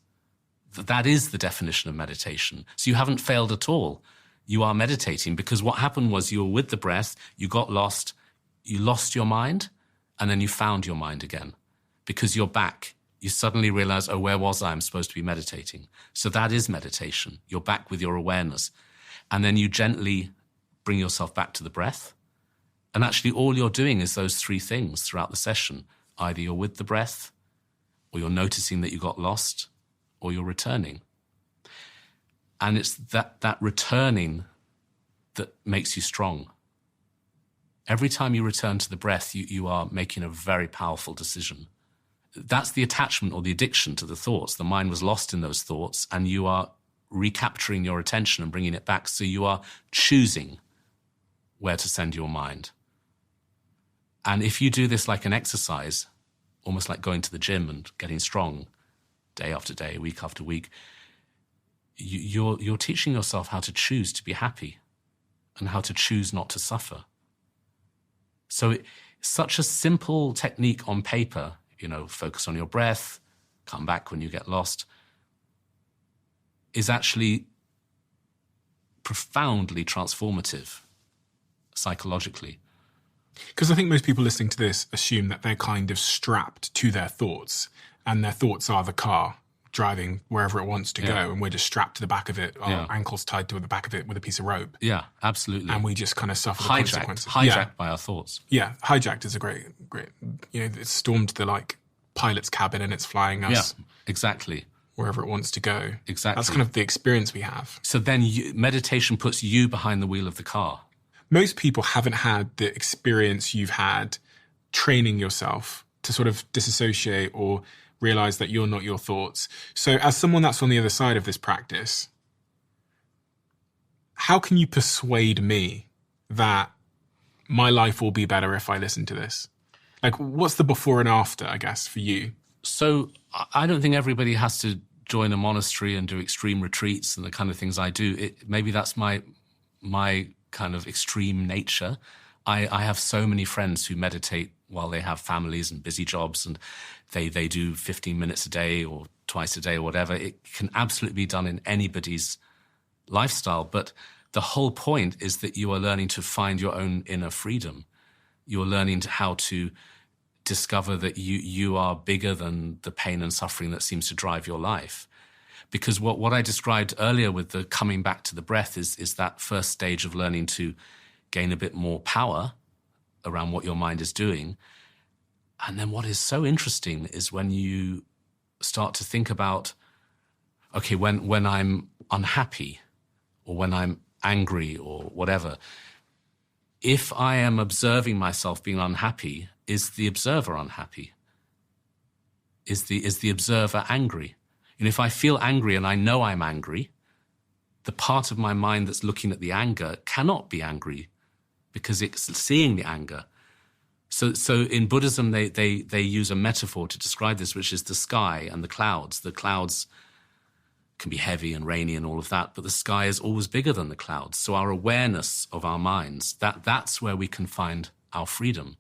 That is the definition of meditation. So you haven't failed at all. you are meditating, because what happened was you were with the breath, you got lost, you lost your mind, and then you found your mind again. Because you're back, you suddenly realize, oh, where was I? I'm supposed to be meditating. So that is meditation. You're back with your awareness. And then you gently bring yourself back to the breath. And actually all you're doing is those three things throughout the session. Either you're with the breath, or you're noticing that you got lost, or you're returning. And it's that returning that makes you strong. Every time you return to the breath, you are making a very powerful decision. That's the attachment or the addiction to the thoughts. The mind was lost in those thoughts, and you are recapturing your attention and bringing it back. So you are choosing where to send your mind. And if you do this like an exercise, almost like going to the gym and getting strong day after day, week after week, you're teaching yourself how to choose to be happy and how to choose not to suffer. So it's such a simple technique on paper, focus on your breath, come back when you get lost, is actually profoundly transformative psychologically. Because I think most people listening to this assume that they're kind of strapped to their thoughts, and their thoughts are the car driving wherever it wants to go, and we're just strapped to the back of it, our ankles tied to the back of it with a piece of rope. Yeah, absolutely. And we just kind of suffer the consequences. Hijacked by our thoughts. Yeah, hijacked is a great, it's stormed the pilot's cabin and it's flying us. Yeah, exactly. Wherever it wants to go. Exactly. That's kind of the experience we have. So then meditation puts you behind the wheel of the car. Most people haven't had the experience you've had training yourself to sort of disassociate or realize that you're not your thoughts. So as someone that's on the other side of this practice, how can you persuade me that my life will be better if I listen to this? What's the before and after, I guess, for you? So I don't think everybody has to join a monastery and do extreme retreats and the kind of things I do. Maybe that's my kind of extreme nature. I have so many friends who meditate while they have families and busy jobs, and they do 15 minutes a day or twice a day or whatever. It can absolutely be done in anybody's lifestyle. But the whole point is that you are learning to find your own inner freedom. You're learning how to discover that you are bigger than the pain and suffering that seems to drive your life. Because what I described earlier with the coming back to the breath is that first stage of learning to gain a bit more power around what your mind is doing. And then what is so interesting is when you start to think about, okay, when I'm unhappy or when I'm angry or whatever, if I am observing myself being unhappy, is the observer unhappy? Is the observer angry? And if I feel angry and I know I'm angry, the part of my mind that's looking at the anger cannot be angry because it's seeing the anger. So in Buddhism, they use a metaphor to describe this, which is the sky and the clouds. The clouds can be heavy and rainy and all of that, but the sky is always bigger than the clouds. So our awareness of our minds, that's where we can find our freedom.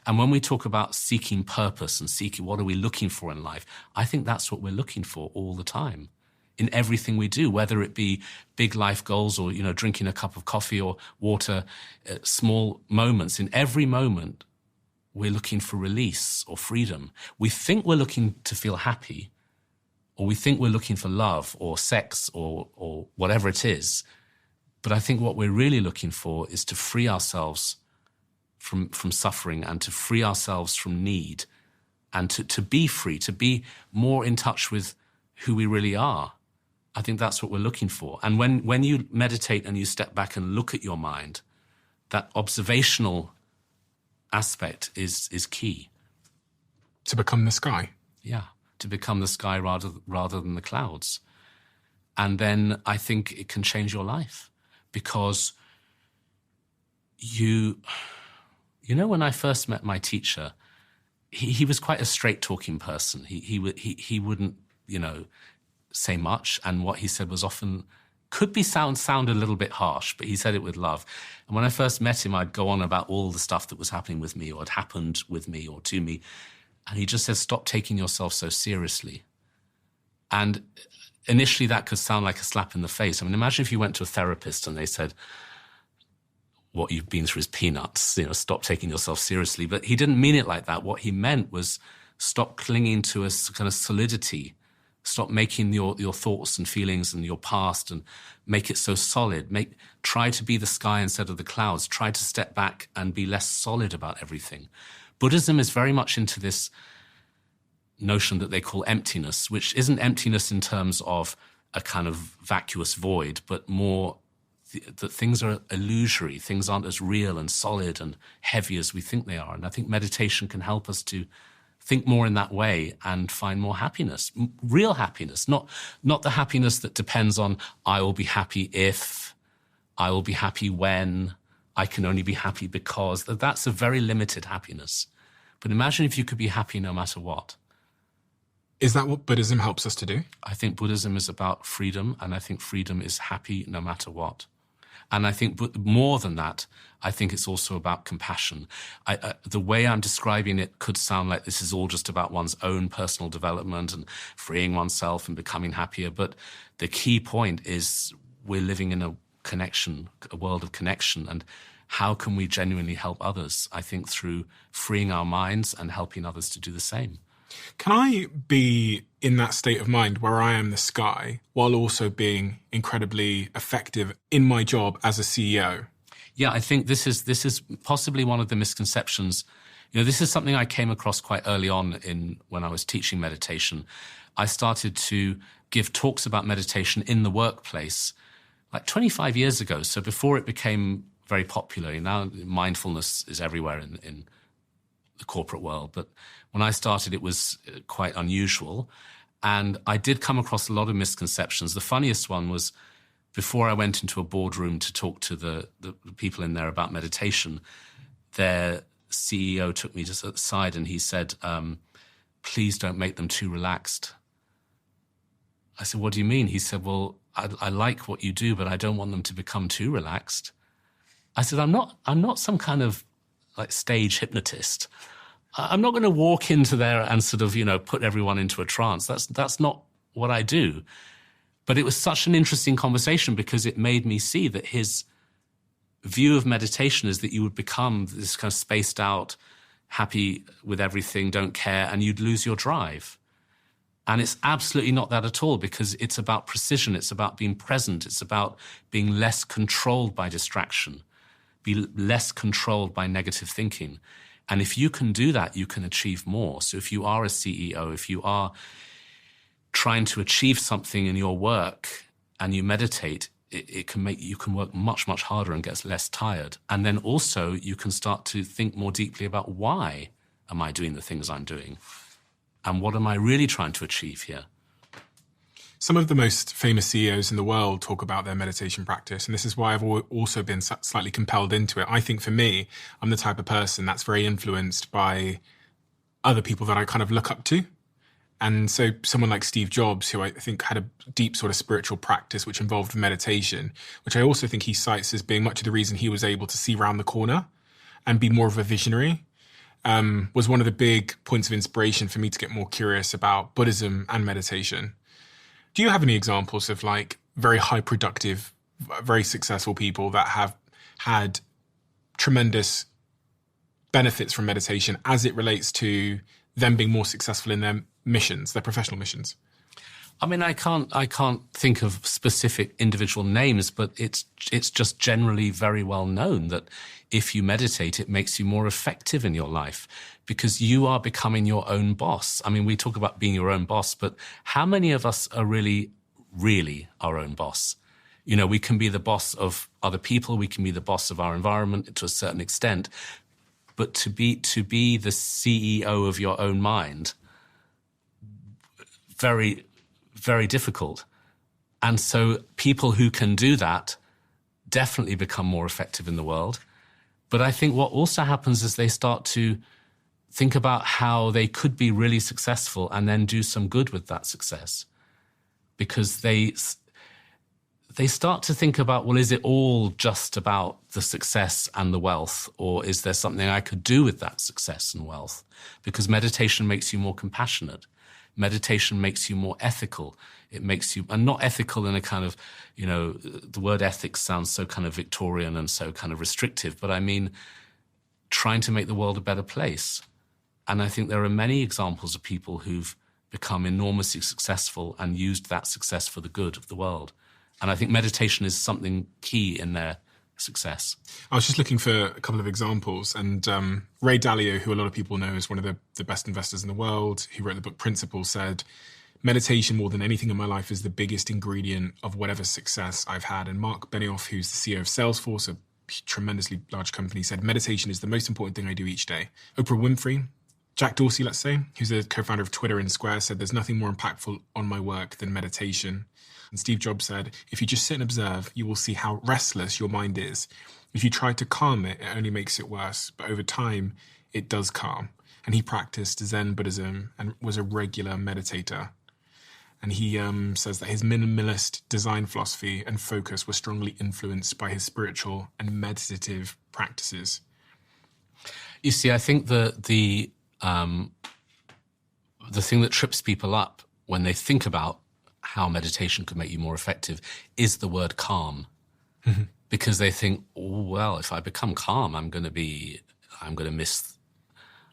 And when we talk about seeking purpose and seeking what are we looking for in life, I think that's what we're looking for all the time in everything we do, whether it be big life goals or, drinking a cup of coffee or water, small moments. In every moment, we're looking for release or freedom. We think we're looking to feel happy, or we think we're looking for love or sex or whatever it is. But I think what we're really looking for is to free ourselves from suffering and to free ourselves from need and to be free, to be more in touch with who we really are. I think that's what we're looking for. And when you meditate and you step back and look at your mind, that observational aspect is key. To become the sky. Yeah, to become the sky rather than the clouds. And then I think it can change your life because when I first met my teacher, he was quite a straight-talking person. He wouldn't, say much, and what he said was often could sound a little bit harsh, but he said it with love. And when I first met him, I'd go on about all the stuff that was happening with me or had happened with me or to me, and he just said, "Stop taking yourself so seriously." And initially that could sound like a slap in the face. I mean, imagine if you went to a therapist and they said, what you've been through is peanuts, stop taking yourself seriously. But he didn't mean it like that. What he meant was stop clinging to a kind of solidity. Stop making your thoughts and feelings and your past and make it so solid. Try to be the sky instead of the clouds. Try to step back and be less solid about everything. Buddhism is very much into this notion that they call emptiness, which isn't emptiness in terms of a kind of vacuous void, but more that things are illusory. Things aren't as real and solid and heavy as we think they are. And I think meditation can help us to think more in that way and find more happiness, real happiness, not the happiness that depends on I will be happy if, I will be happy when, I can only be happy because. That's a very limited happiness. But imagine if you could be happy no matter what. Is that what Buddhism helps us to do? I think Buddhism is about freedom, and I think freedom is happy no matter what. And I think more than that, I think it's also about compassion. The way I'm describing it could sound like this is all just about one's own personal development and freeing oneself and becoming happier. But the key point is we're living in a world of connection. And how can we genuinely help others? I think through freeing our minds and helping others to do the same. Can I be in that state of mind where I am the sky while also being incredibly effective in my job as a CEO? Yeah, I think this is possibly one of the misconceptions. This is something I came across quite early on when I was teaching meditation. I started to give talks about meditation in the workplace like 25 years ago. So before it became very popular, now mindfulness is everywhere in the corporate world. But when I started, it was quite unusual. And I did come across a lot of misconceptions. The funniest one was before I went into a boardroom to talk to the people in there about meditation, their CEO took me just aside and he said, please don't make them too relaxed. I said, what do you mean? He said, well, I like what you do, but I don't want them to become too relaxed. I said, I'm not some kind of like stage hypnotist. I'm not going to walk into there and sort of, put everyone into a trance. That's not what I do. But it was such an interesting conversation because it made me see that his view of meditation is that you would become this kind of spaced out, happy with everything, don't care, and you'd lose your drive. And it's absolutely not that at all because it's about precision. It's about being present. It's about being less controlled by distraction, be less controlled by negative thinking. And if you can do that, you can achieve more. So if you are a CEO, if you are trying to achieve something in your work and you meditate, you can work much, much harder and get less tired. And then also you can start to think more deeply about why am I doing the things I'm doing? And what am I really trying to achieve here? Some of the most famous CEOs in the world talk about their meditation practice, and this is why I've also been slightly compelled into it. I think for me, I'm the type of person that's very influenced by other people that I kind of look up to. And so someone like Steve Jobs, who I think had a deep sort of spiritual practice which involved meditation, which I also think he cites as being much of the reason he was able to see round the corner and be more of a visionary, was one of the big points of inspiration for me to get more curious about Buddhism and meditation. Do you have any examples of like very high productive, very successful people that have had tremendous benefits from meditation as it relates to them being more successful in their missions, their professional missions? I mean, I can't think of specific individual names, but it's just generally very well known that if you meditate, it makes you more effective in your life because you are becoming your own boss. I mean, we talk about being your own boss, but how many of us are really our own boss? We can be the boss of other people. We can be the boss of our environment to a certain extent, but to be the CEO of your own mind, very, very difficult. And so people who can do that definitely become more effective in the world. But I think what also happens is they start to think about how they could be really successful and then do some good with that success. Because they start to think about, well, is it all just about the success and the wealth? Or is there something I could do with that success and wealth? Because meditation makes you more compassionate. meditation makes you more ethical. It makes you, and not ethical in a kind of, the word ethics sounds so kind of Victorian and so kind of restrictive, but I mean trying to make the world a better place. And I think there are many examples of people who've become enormously successful and used that success for the good of the world. And I think meditation is something key in their success. I was just looking for a couple of examples, and Ray Dalio, who a lot of people know is one of the best investors in the world, who wrote the book Principle, said, meditation more than anything in my life is the biggest ingredient of whatever success I've had. And Mark Benioff, who's the CEO of Salesforce, a tremendously large company, said meditation is the most important thing I do each day. Oprah Winfrey, Jack Dorsey, let's say, who's the co-founder of Twitter and Square, said there's nothing more impactful on my work than meditation. And Steve Jobs said, if you just sit and observe, you will see how restless your mind is. If you try to calm it, it only makes it worse. But over time, it does calm. And he practiced Zen Buddhism and was a regular meditator. And he says that his minimalist design philosophy and focus were strongly influenced by his spiritual and meditative practices. You see, I think the thing that trips people up when they think about how meditation could make you more effective is the word calm. Mm-hmm. Because they think, oh, well, if I become calm, I'm going to miss.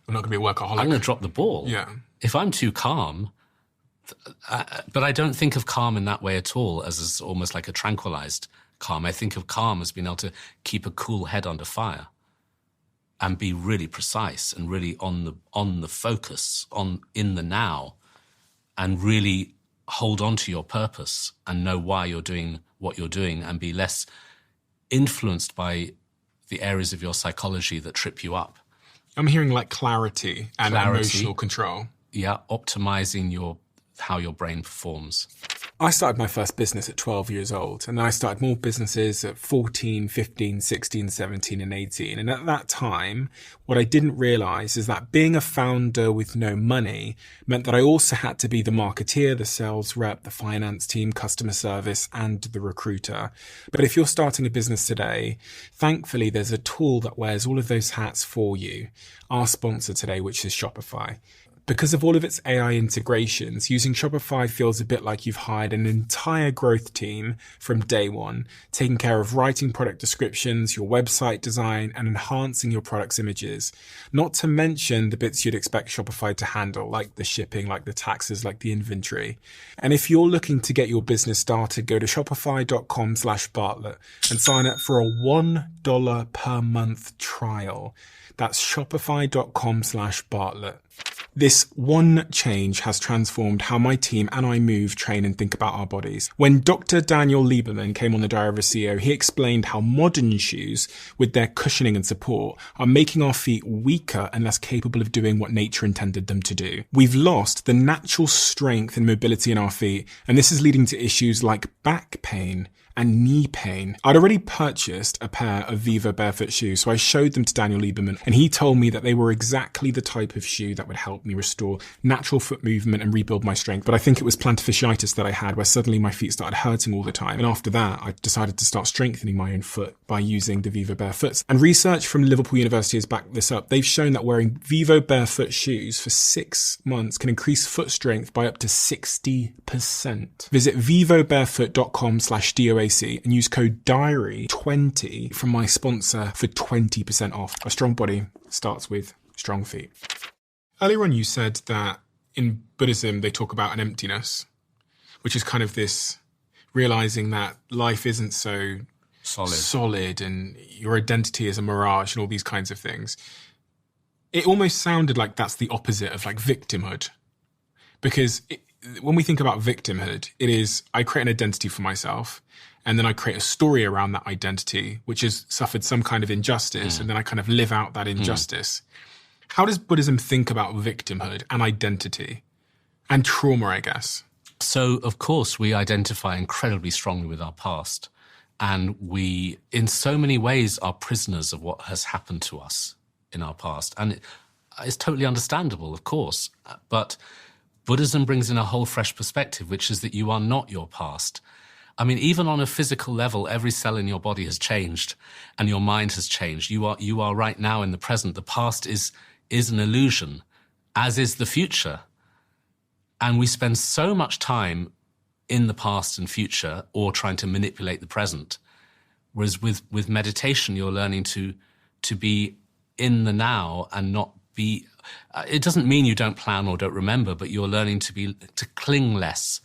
I'm not going to be a workaholic. I'm going to drop the ball. Yeah. If I'm too calm, but I don't think of calm in that way at all, as almost like a tranquilized calm. I think of calm as being able to keep a cool head under fire and be really precise and really on the focus, in the now, and really hold on to your purpose and know why you're doing what you're doing and be less influenced by the areas of your psychology that trip you up. I'm hearing like clarity and emotional control. Yeah, optimizing how your brain performs. I started my first business at 12 years old, and I started more businesses at 14, 15, 16, 17, and 18. And at that time, what I didn't realize is that being a founder with no money meant that I also had to be the marketeer, the sales rep, the finance team, customer service, and the recruiter. But if you're starting a business today, thankfully, there's a tool that wears all of those hats for you. Our sponsor today, which is Shopify. Because of all of its AI integrations, using Shopify feels a bit like you've hired an entire growth team from day one, taking care of writing product descriptions, your website design, and enhancing your product's images. Not to mention the bits you'd expect Shopify to handle, like the shipping, like the taxes, like the inventory. And if you're looking to get your business started, go to shopify.com/Bartlett and sign up for a $1 per month trial. That's shopify.com/Bartlett. This one change has transformed how my team and I move, train, and think about our bodies. When Dr. Daniel Lieberman came on the Diary of a CEO, he explained how modern shoes, with their cushioning and support, are making our feet weaker and less capable of doing what nature intended them to do. We've lost the natural strength and mobility in our feet, and this is leading to issues like back pain and knee pain. I'd already purchased a pair of Vivo barefoot shoes, so I showed them to Daniel Lieberman, and he told me that they were exactly the type of shoe that would help me restore natural foot movement and rebuild my strength. But I think it was plantar fasciitis that I had, where suddenly my feet started hurting all the time. And after that, I decided to start strengthening my own foot by using the Vivo barefoots. And research from Liverpool University has backed this up. They've shown that wearing Vivo barefoot shoes for 6 months can increase foot strength by up to 60%. Visit vivobarefoot.com/DOAC and use code DIARY20 from my sponsor for 20% off. A strong body starts with strong feet. Earlier on, you said that in Buddhism, they talk about an emptiness, which is kind of this realizing that life isn't so solid and your identity is a mirage and all these kinds of things. It almost sounded like that's the opposite of like victimhood. Because when we think about victimhood, it is I create an identity for myself and then I create a story around that identity, which has suffered some kind of injustice, and then I kind of live out that injustice. How does Buddhism think about victimhood and identity and trauma, I guess? So, of course, we identify incredibly strongly with our past. And we, in so many ways, are prisoners of what has happened to us in our past. And it's totally understandable, of course. But Buddhism brings in a whole fresh perspective, which is that you are not your past. I mean, even on a physical level, every cell in your body has changed and your mind has changed. You are right now in the present. The past is an illusion, as is the future. And we spend so much time in the past and future or trying to manipulate the present. Whereas with meditation, you're learning to be in the now and not be, it doesn't mean you don't plan or don't remember, but you're learning to cling less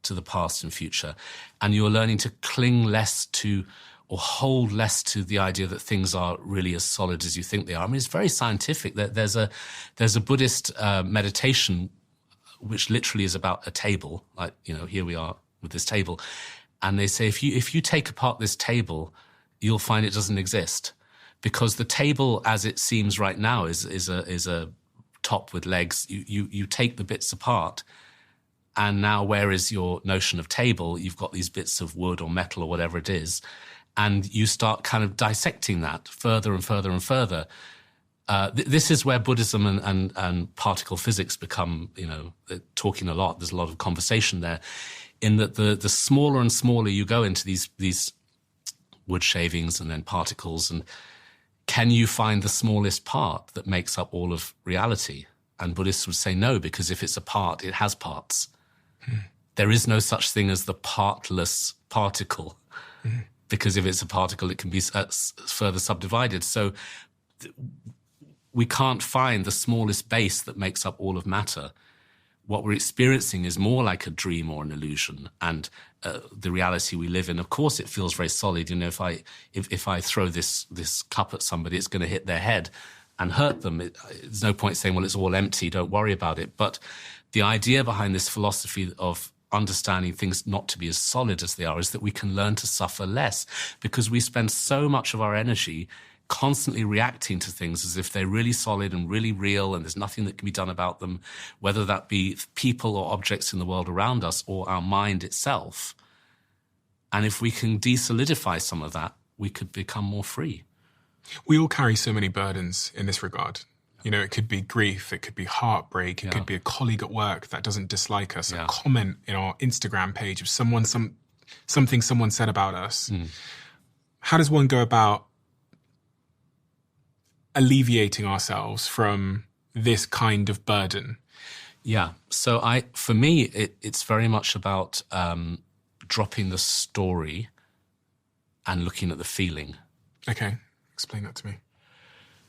to the past and future. And you're learning to cling less to or hold less to the idea that things are really as solid as you think they are. I mean, it's very scientific. There's a Buddhist meditation which literally is about a table, like, here we are with this table. And they say, if you take apart this table, you'll find it doesn't exist. Because the table, as it seems right now, is a top with legs. You take the bits apart, and now where is your notion of table? You've got these bits of wood or metal or whatever it is, and you start kind of dissecting that further and further and further. This is where Buddhism and particle physics become, talking a lot. There's a lot of conversation there, in that the smaller and smaller you go into these wood shavings and then particles, and can you find the smallest part that makes up all of reality? And Buddhists would say no, because if it's a part, it has parts. There is no such thing as the partless particle, because if it's a particle, it can be further subdivided. So we can't find the smallest base that makes up all of matter. What we're experiencing is more like a dream or an illusion, and the reality we live in. Of course, it feels very solid. If I throw this cup at somebody, it's going to hit their head and hurt them. There's no point saying, well, it's all empty, don't worry about it. But the idea behind this philosophy of understanding things not to be as solid as they are is that we can learn to suffer less, because we spend so much of our energy constantly reacting to things as if they're really solid and really real and there's nothing that can be done about them, whether that be people or objects in the world around us or our mind itself. And if we can de-solidify some of that, we could become more free. We all carry so many burdens in this regard. It could be grief, it could be heartbreak, it could be a colleague at work that doesn't dislike us, a comment in our Instagram page of something someone said about us. How does one go about alleviating ourselves from this kind of burden? Yeah. So for me, it's very much about dropping the story and looking at the feeling. Okay. Explain that to me.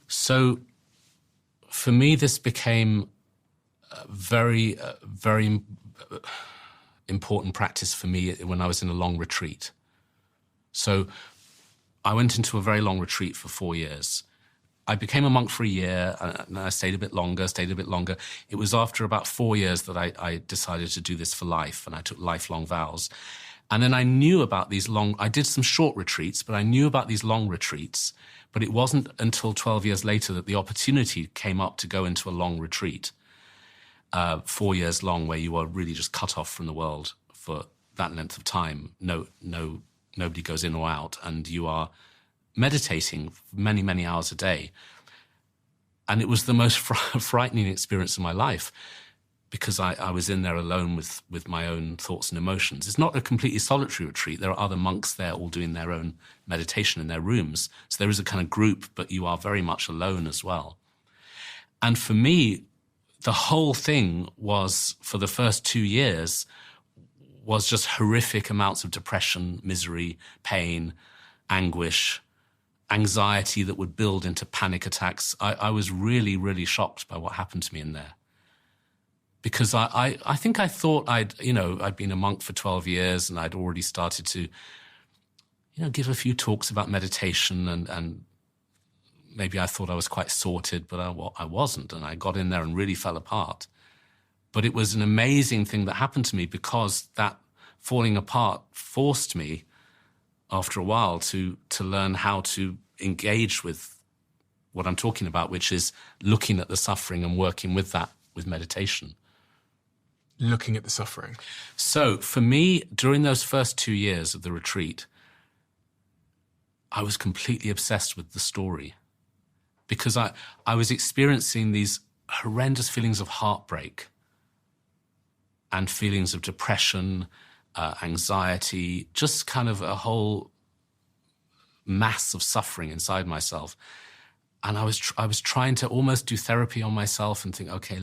So for me, this became a very important practice for me when I was in a long retreat. So I went into a very long retreat for 4 years. I became a monk for a year, and I stayed a bit longer. It was after about 4 years that I decided to do this for life, and I took lifelong vows. And then I knew about I did some short retreats, but I knew about these long retreats. But it wasn't until 12 years later that the opportunity came up to go into a long retreat, 4 years long, where you are really just cut off from the world for that length of time. Nobody goes in or out, and you are meditating many, many hours a day. And it was the most frightening experience of my life, because I was in there alone with my own thoughts and emotions. It's not a completely solitary retreat. There are other monks there all doing their own meditation in their rooms. So there is a kind of group, but you are very much alone as well. And for me, the whole thing was, for the first 2 years, was just horrific amounts of depression, misery, pain, anguish, anxiety that would build into panic attacks. I was really, really shocked by what happened to me in there. Because I think I thought I'd been a monk for 12 years and I'd already started to, give a few talks about meditation, and maybe I thought I was quite sorted, but I wasn't. And I got in there and really fell apart. But it was an amazing thing that happened to me, because that falling apart forced me, after a while, to learn how to engage with what I'm talking about, which is looking at the suffering and working with that with meditation. Looking at the suffering. So for me, during those first 2 years of the retreat, I was completely obsessed with the story, because I was experiencing these horrendous feelings of heartbreak and feelings of depression, anxiety, just kind of a whole mass of suffering inside myself. And I was trying to almost do therapy on myself and think, okay,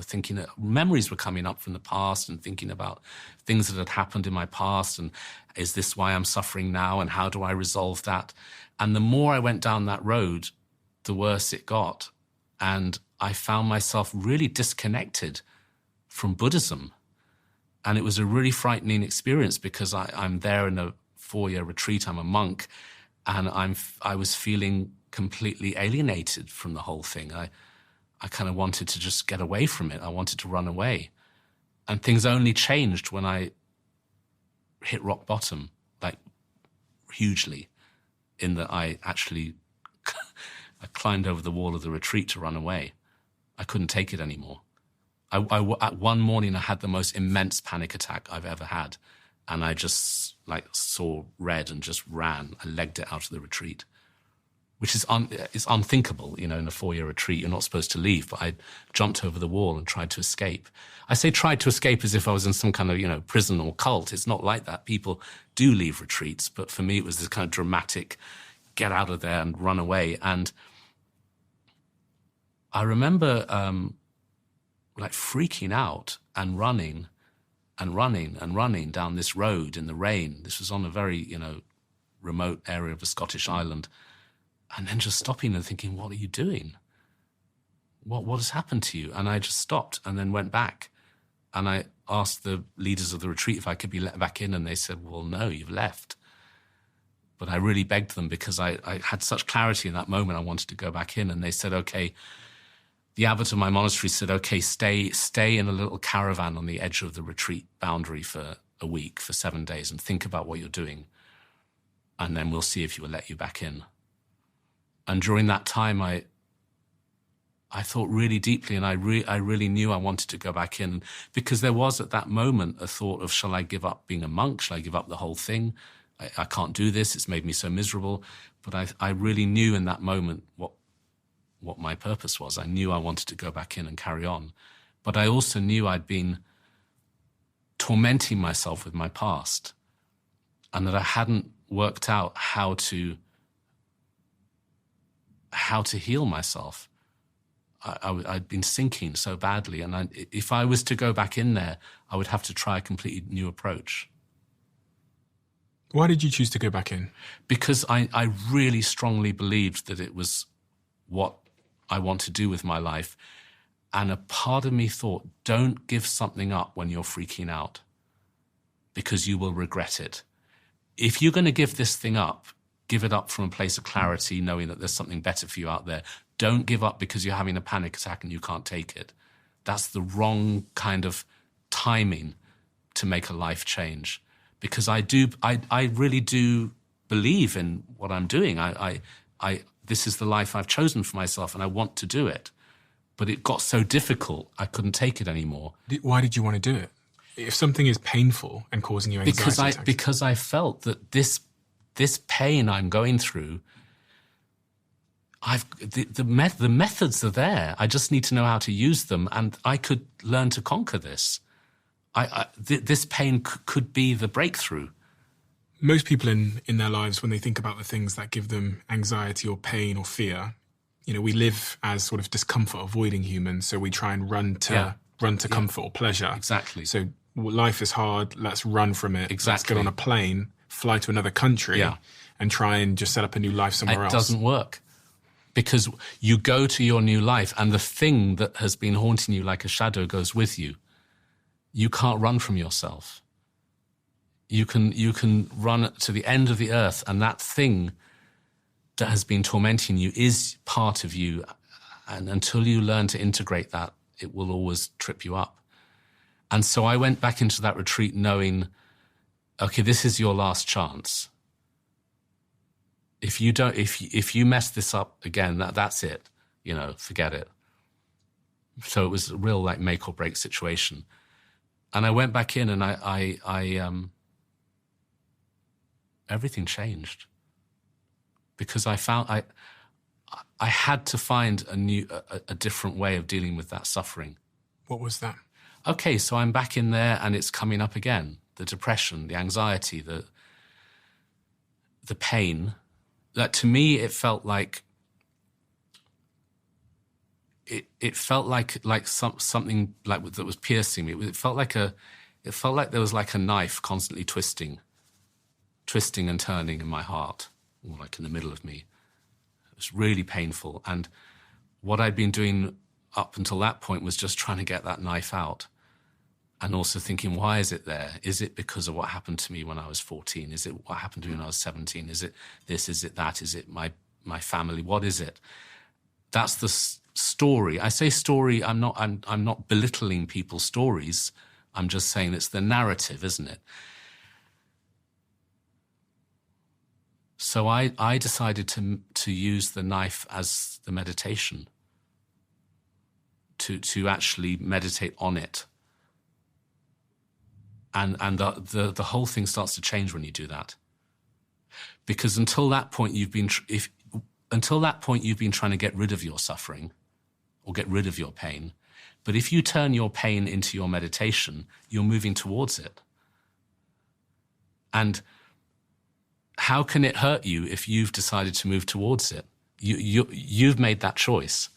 thinking that memories were coming up from the past and thinking about things that had happened in my past. And is this why I'm suffering now? And how do I resolve that? And the more I went down that road, the worse it got. And I found myself really disconnected from Buddhism. And it was a really frightening experience because I'm there in a 4-year retreat. I'm a monk, and I was feeling completely alienated from the whole thing. I kind of wanted to just get away from it. I wanted to run away. And things only changed when I hit rock bottom, like hugely, in that I actually I climbed over the wall of the retreat to run away. I couldn't take it anymore. At one morning, I had the most immense panic attack I've ever had. And I just saw red and just ran. I legged it out of the retreat, which is unthinkable. In a 4-year retreat, you're not supposed to leave. But I jumped over the wall and tried to escape. I say tried to escape as if I was in some kind of, prison or cult. It's not like that. People do leave retreats. But for me, it was this kind of dramatic, get out of there and run away. And I remember freaking out and running down this road in the rain. This was on a very, remote area of a Scottish island. And then just stopping and thinking, what are you doing? What has happened to you? And I just stopped and then went back. And I asked the leaders of the retreat if I could be let back in. And they said, well, no, you've left. But I really begged them because I had such clarity in that moment. I wanted to go back in. And they said, okay. The abbot of my monastery said, okay, stay in a little caravan on the edge of the retreat boundary for a week, for 7 days, and think about what you're doing. And then we'll see if he will let you back in. And during that time, I thought really deeply, and I really knew I wanted to go back in, because there was at that moment a thought of, shall I give up being a monk? Shall I give up the whole thing? I can't do this. It's made me so miserable. But I really knew in that moment what my purpose was. I knew I wanted to go back in and carry on. But I also knew I'd been tormenting myself with my past, and that I hadn't worked out how to heal myself. I'd been sinking so badly, and if I was to go back in there, I would have to try a completely new approach. Why did you choose to go back in? Because I really strongly believed that it was what I want to do with my life. And a part of me thought, don't give something up when you're freaking out, because you will regret it. If you're going to give this thing up, give it up from a place of clarity, knowing that there's something better for you out there. Don't give up because you're having a panic attack and you can't take it. That's the wrong kind of timing to make a life change. Because I really do believe in what I'm doing. This is the life I've chosen for myself, and I want to do it. But it got so difficult, I couldn't take it anymore. Why did you want to do it? If something is painful and causing you anxiety because I felt that this pain I'm going through, the methods are there. I just need to know how to use them, and I could learn to conquer this. This pain could be the breakthrough. Most people in their lives, when they think about the things that give them anxiety or pain or fear, we live as sort of discomfort avoiding humans, so we try and run to comfort or pleasure. Exactly. So life is hard, let's run from it. Exactly. Let's get on a plane, fly to another country, and try and just set up a new life somewhere else. It doesn't work. Because you go to your new life, and the thing that has been haunting you like a shadow goes with you. You can't run from yourself. You can run to the end of the earth, and that thing that has been tormenting you is part of you. And until you learn to integrate that, it will always trip you up. And so I went back into that retreat knowing, okay, this is your last chance. If you mess this up again, that's it. Forget it. So it was a real make or break situation. And I went back in, and I everything changed, because I found I had to find a different way of dealing with that suffering. What was that? Okay, so I'm back in there, and it's coming up again. The depression, the anxiety, the pain. That to me, it felt like it felt like something like that was piercing me. It felt like there was like a knife constantly twisting and turning in my heart, or like in the middle of me. It was really painful. And what I'd been doing up until that point was just trying to get that knife out. And also thinking, why is it there? Is it because of what happened to me when I was 14? Is it what happened to me when I was 17? Is it this? Is it that? Is it my family? What is it? That's the story. I say story, I'm not belittling people's stories. I'm just saying it's the narrative, isn't it? So I decided to use the knife as the meditation, to actually meditate on it. And the whole thing starts to change when you do that. Because until that point you've been trying to get rid of your suffering or get rid of your pain. But if you turn your pain into your meditation, you're moving towards it. And how can it hurt you if you've decided to move towards it? You've made that choice.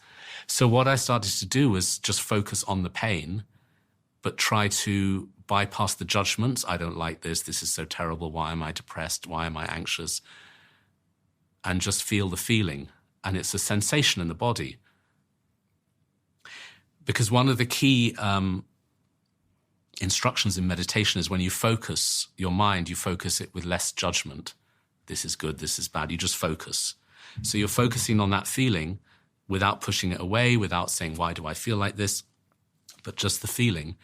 So what I started to do was just focus on the pain, but try to bypass the judgments. I don't like this. This is so terrible. Why am I depressed? Why am I anxious? And just feel the feeling. And it's a sensation in the body. Because one of the key instructions in meditation is when you focus your mind, you focus it with less judgment. This is good, this is bad. You just focus. So you're focusing on that feeling without pushing it away, without saying, why do I feel like this? But just the feeling.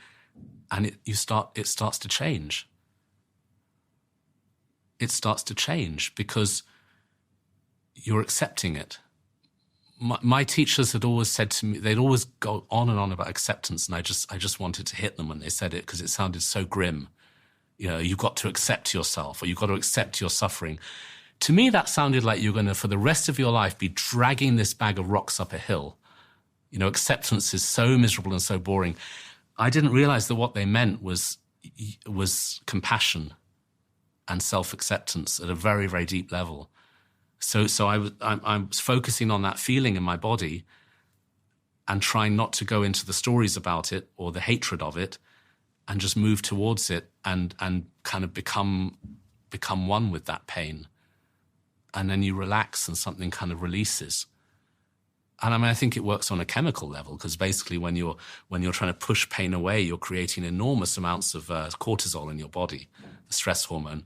And it starts to change. It starts to change because you're accepting it. My teachers had always said to me, they'd always go on and on about acceptance, and I just wanted to hit them when they said it because it sounded so grim. You know, you've got to accept yourself, or you've got to accept your suffering. To me, that sounded like you're going to, for the rest of your life, be dragging this bag of rocks up a hill. You know, acceptance is so miserable and so boring. I didn't realize that what they meant was compassion and self-acceptance at a very, very deep level. So I'm focusing on that feeling in my body and trying not to go into the stories about it or the hatred of it, and just move towards it and kind of become one with that pain. And then you relax and something kind of releases. And I mean, I think it works on a chemical level because basically when you're trying to push pain away, you're creating enormous amounts of cortisol in your body, the stress hormone.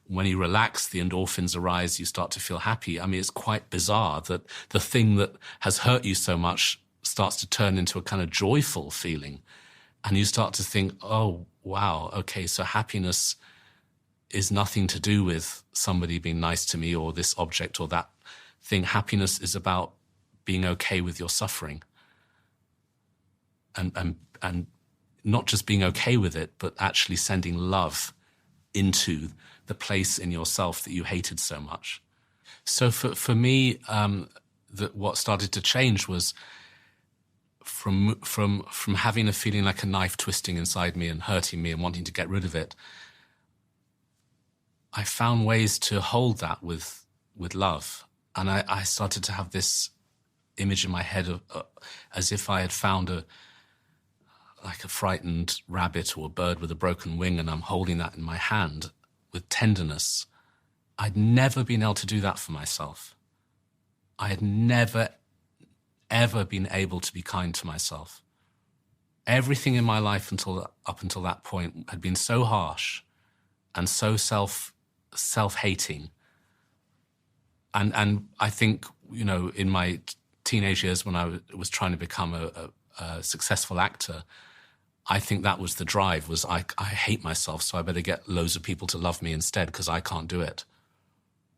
When you relax, the endorphins arise, you start to feel happy. I mean, it's quite bizarre that the thing that has hurt you so much starts to turn into a kind of joyful feeling. And you start to think, oh, wow, okay, so happiness is nothing to do with somebody being nice to me or this object or that thing. Happiness is about being okay with your suffering. And not just being okay with it, but actually sending love into the place in yourself that you hated so much. So for me, what started to change was from having a feeling like a knife twisting inside me and hurting me and wanting to get rid of it, I found ways to hold that with love. And I started to have this image in my head of as if I had found a frightened rabbit or a bird with a broken wing, and I'm holding that in my hand with tenderness. I'd never been able to do that for myself. I had never, ever been able to be kind to myself. Everything in my life up until that point had been so harsh and so self-hating. And I think, you know, in my teenage years when I was trying to become a successful actor, I think that was the drive, was I hate myself, so I better get loads of people to love me instead because I can't do it.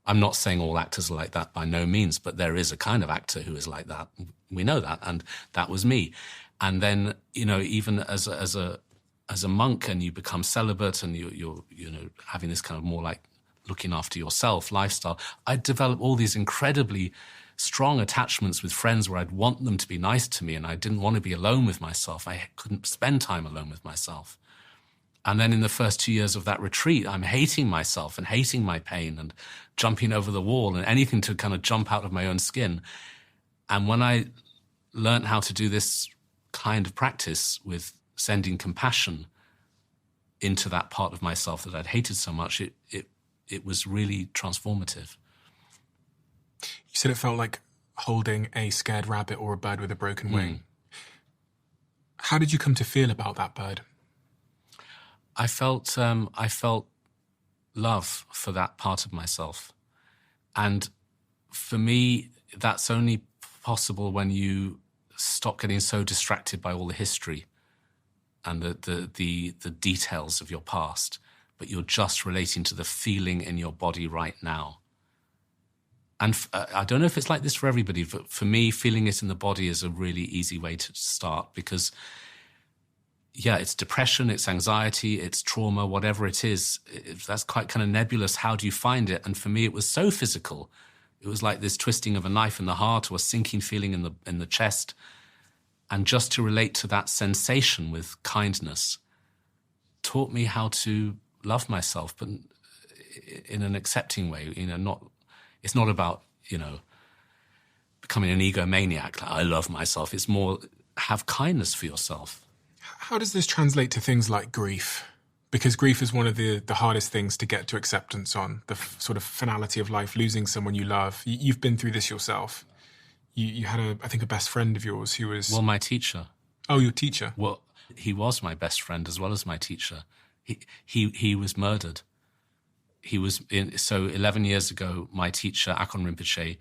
I'm not saying all actors are like that by no means, but there is a kind of actor who is like that. We know that, and that was me. And then, you know, even as a monk, and you become celibate, and you're having this kind of more like looking after yourself lifestyle, I developed all these incredibly strong attachments with friends where I'd want them to be nice to me, and I didn't want to be alone with myself. I couldn't spend time alone with myself. And then in the first 2 years of that retreat, I'm hating myself and hating my pain and jumping over the wall and anything to kind of jump out of my own skin. And when I learned how to do this kind of practice with sending compassion into that part of myself that I'd hated so much, it was really transformative. You said it felt like holding a scared rabbit or a bird with a broken wing. How did you come to feel about that bird? I felt love for that part of myself. And for me, that's only possible when you stop getting so distracted by all the history and the details of your past, but you're just relating to the feeling in your body right now. And I don't know if it's like this for everybody, but for me, feeling it in the body is a really easy way to start because, yeah, it's depression, it's anxiety, it's trauma, whatever it is. That's quite kind of nebulous. How do you find it? And for me, it was so physical. It was like this twisting of a knife in the heart or a sinking feeling in the chest. And just to relate to that sensation with kindness taught me how to love myself, but in an accepting way, it's not about, becoming an egomaniac. Like, I love myself. It's more have kindness for yourself. How does this translate to things like grief? Because grief is one of the hardest things to get to acceptance on, the sort of finality of life, losing someone you love. You've been through this yourself. You had, I think, a best friend of yours who was... Well, my teacher. Oh, your teacher. Well, he was my best friend as well as my teacher. He was murdered. So 11 years ago, my teacher, Akon Rinpoche,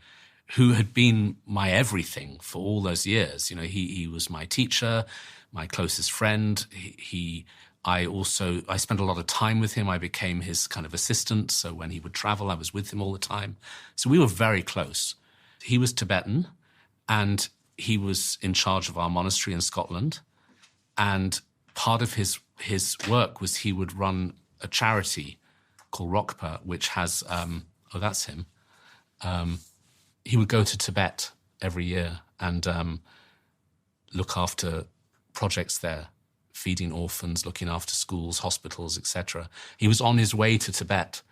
who had been my everything for all those years, he was my teacher, my closest friend. I spent a lot of time with him. I became his kind of assistant. So when he would travel, I was with him all the time. So we were very close. He was Tibetan and he was in charge of our monastery in Scotland. And part of his work was he would run a charity called Rokpa, which has, that's him. He would go to Tibet every year and look after projects there, feeding orphans, looking after schools, hospitals, etc. He was on his way to Tibet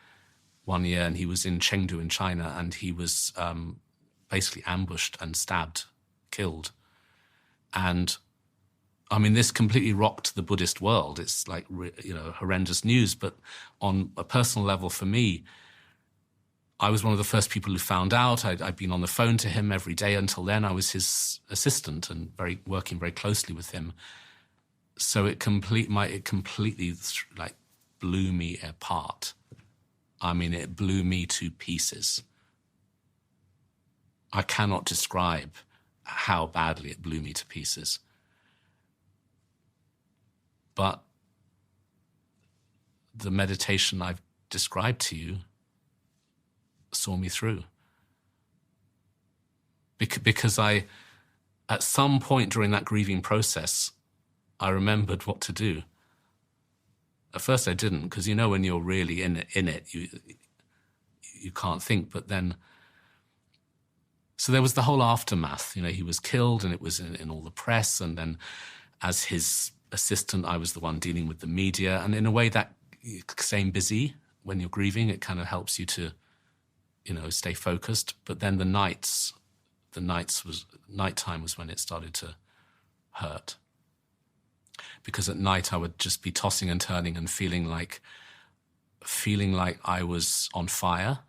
one year and he was in Chengdu in China and he was basically ambushed and stabbed, killed. And I mean, this completely rocked the Buddhist world. It's like, horrendous news. But on a personal level for me, I was one of the first people who found out. I'd been on the phone to him every day until then. I was his assistant and working very closely with him. So it completely like blew me apart. I mean, it blew me to pieces. I cannot describe how badly it blew me to pieces. But the meditation I've described to you saw me through. Because at some point during that grieving process, I remembered what to do. At first I didn't, because when you're really in it, you can't think. But then, so there was the whole aftermath. He was killed and it was in all the press. And then as his assistant, I was the one dealing with the media. And in a way that staying busy when you're grieving, it kind of helps you to, stay focused. But then nighttime was when it started to hurt. Because at night I would just be tossing and turning and feeling like I was on fire.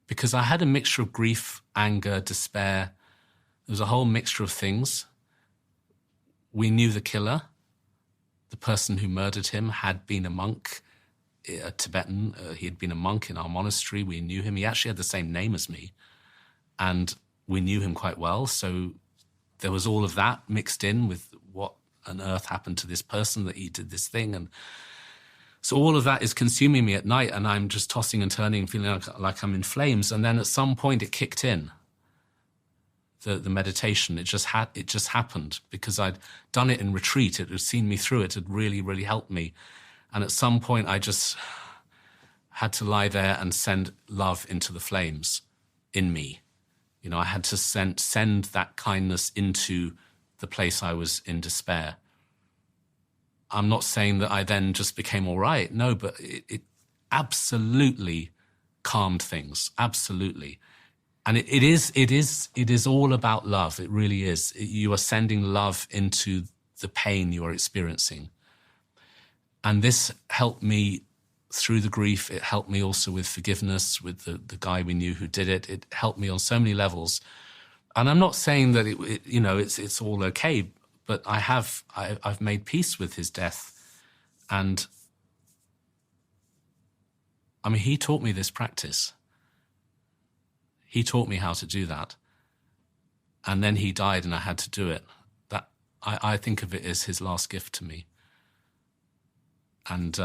Because I had a mixture of grief, anger, despair. There was a whole mixture of things. We knew the killer. The person who murdered him had been a monk, a Tibetan. He had been a monk in our monastery. We knew him. He actually had the same name as me. And we knew him quite well. So there was all of that mixed in with what on earth happened to this person, that he did this thing. And so all of that is consuming me at night, and I'm just tossing and turning, feeling like I'm in flames. And then at some point it kicked in. The meditation, it just happened because I'd done it in retreat. It had seen me through. It had really, really helped me. And at some point, I just had to lie there and send love into the flames in me. I had to send that kindness into the place I was in despair. I'm not saying that I then just became all right. No, but it absolutely calmed things. Absolutely. And it is all about love. It really is. You are sending love into the pain you are experiencing. And this helped me through the grief. It helped me also with forgiveness, with the guy we knew who did it. It helped me on so many levels. And I'm not saying that it's all okay, but I've made peace with his death. And I mean, he taught me this practice. He taught me how to do that. And then he died and I had to do it. That I think of it as his last gift to me. And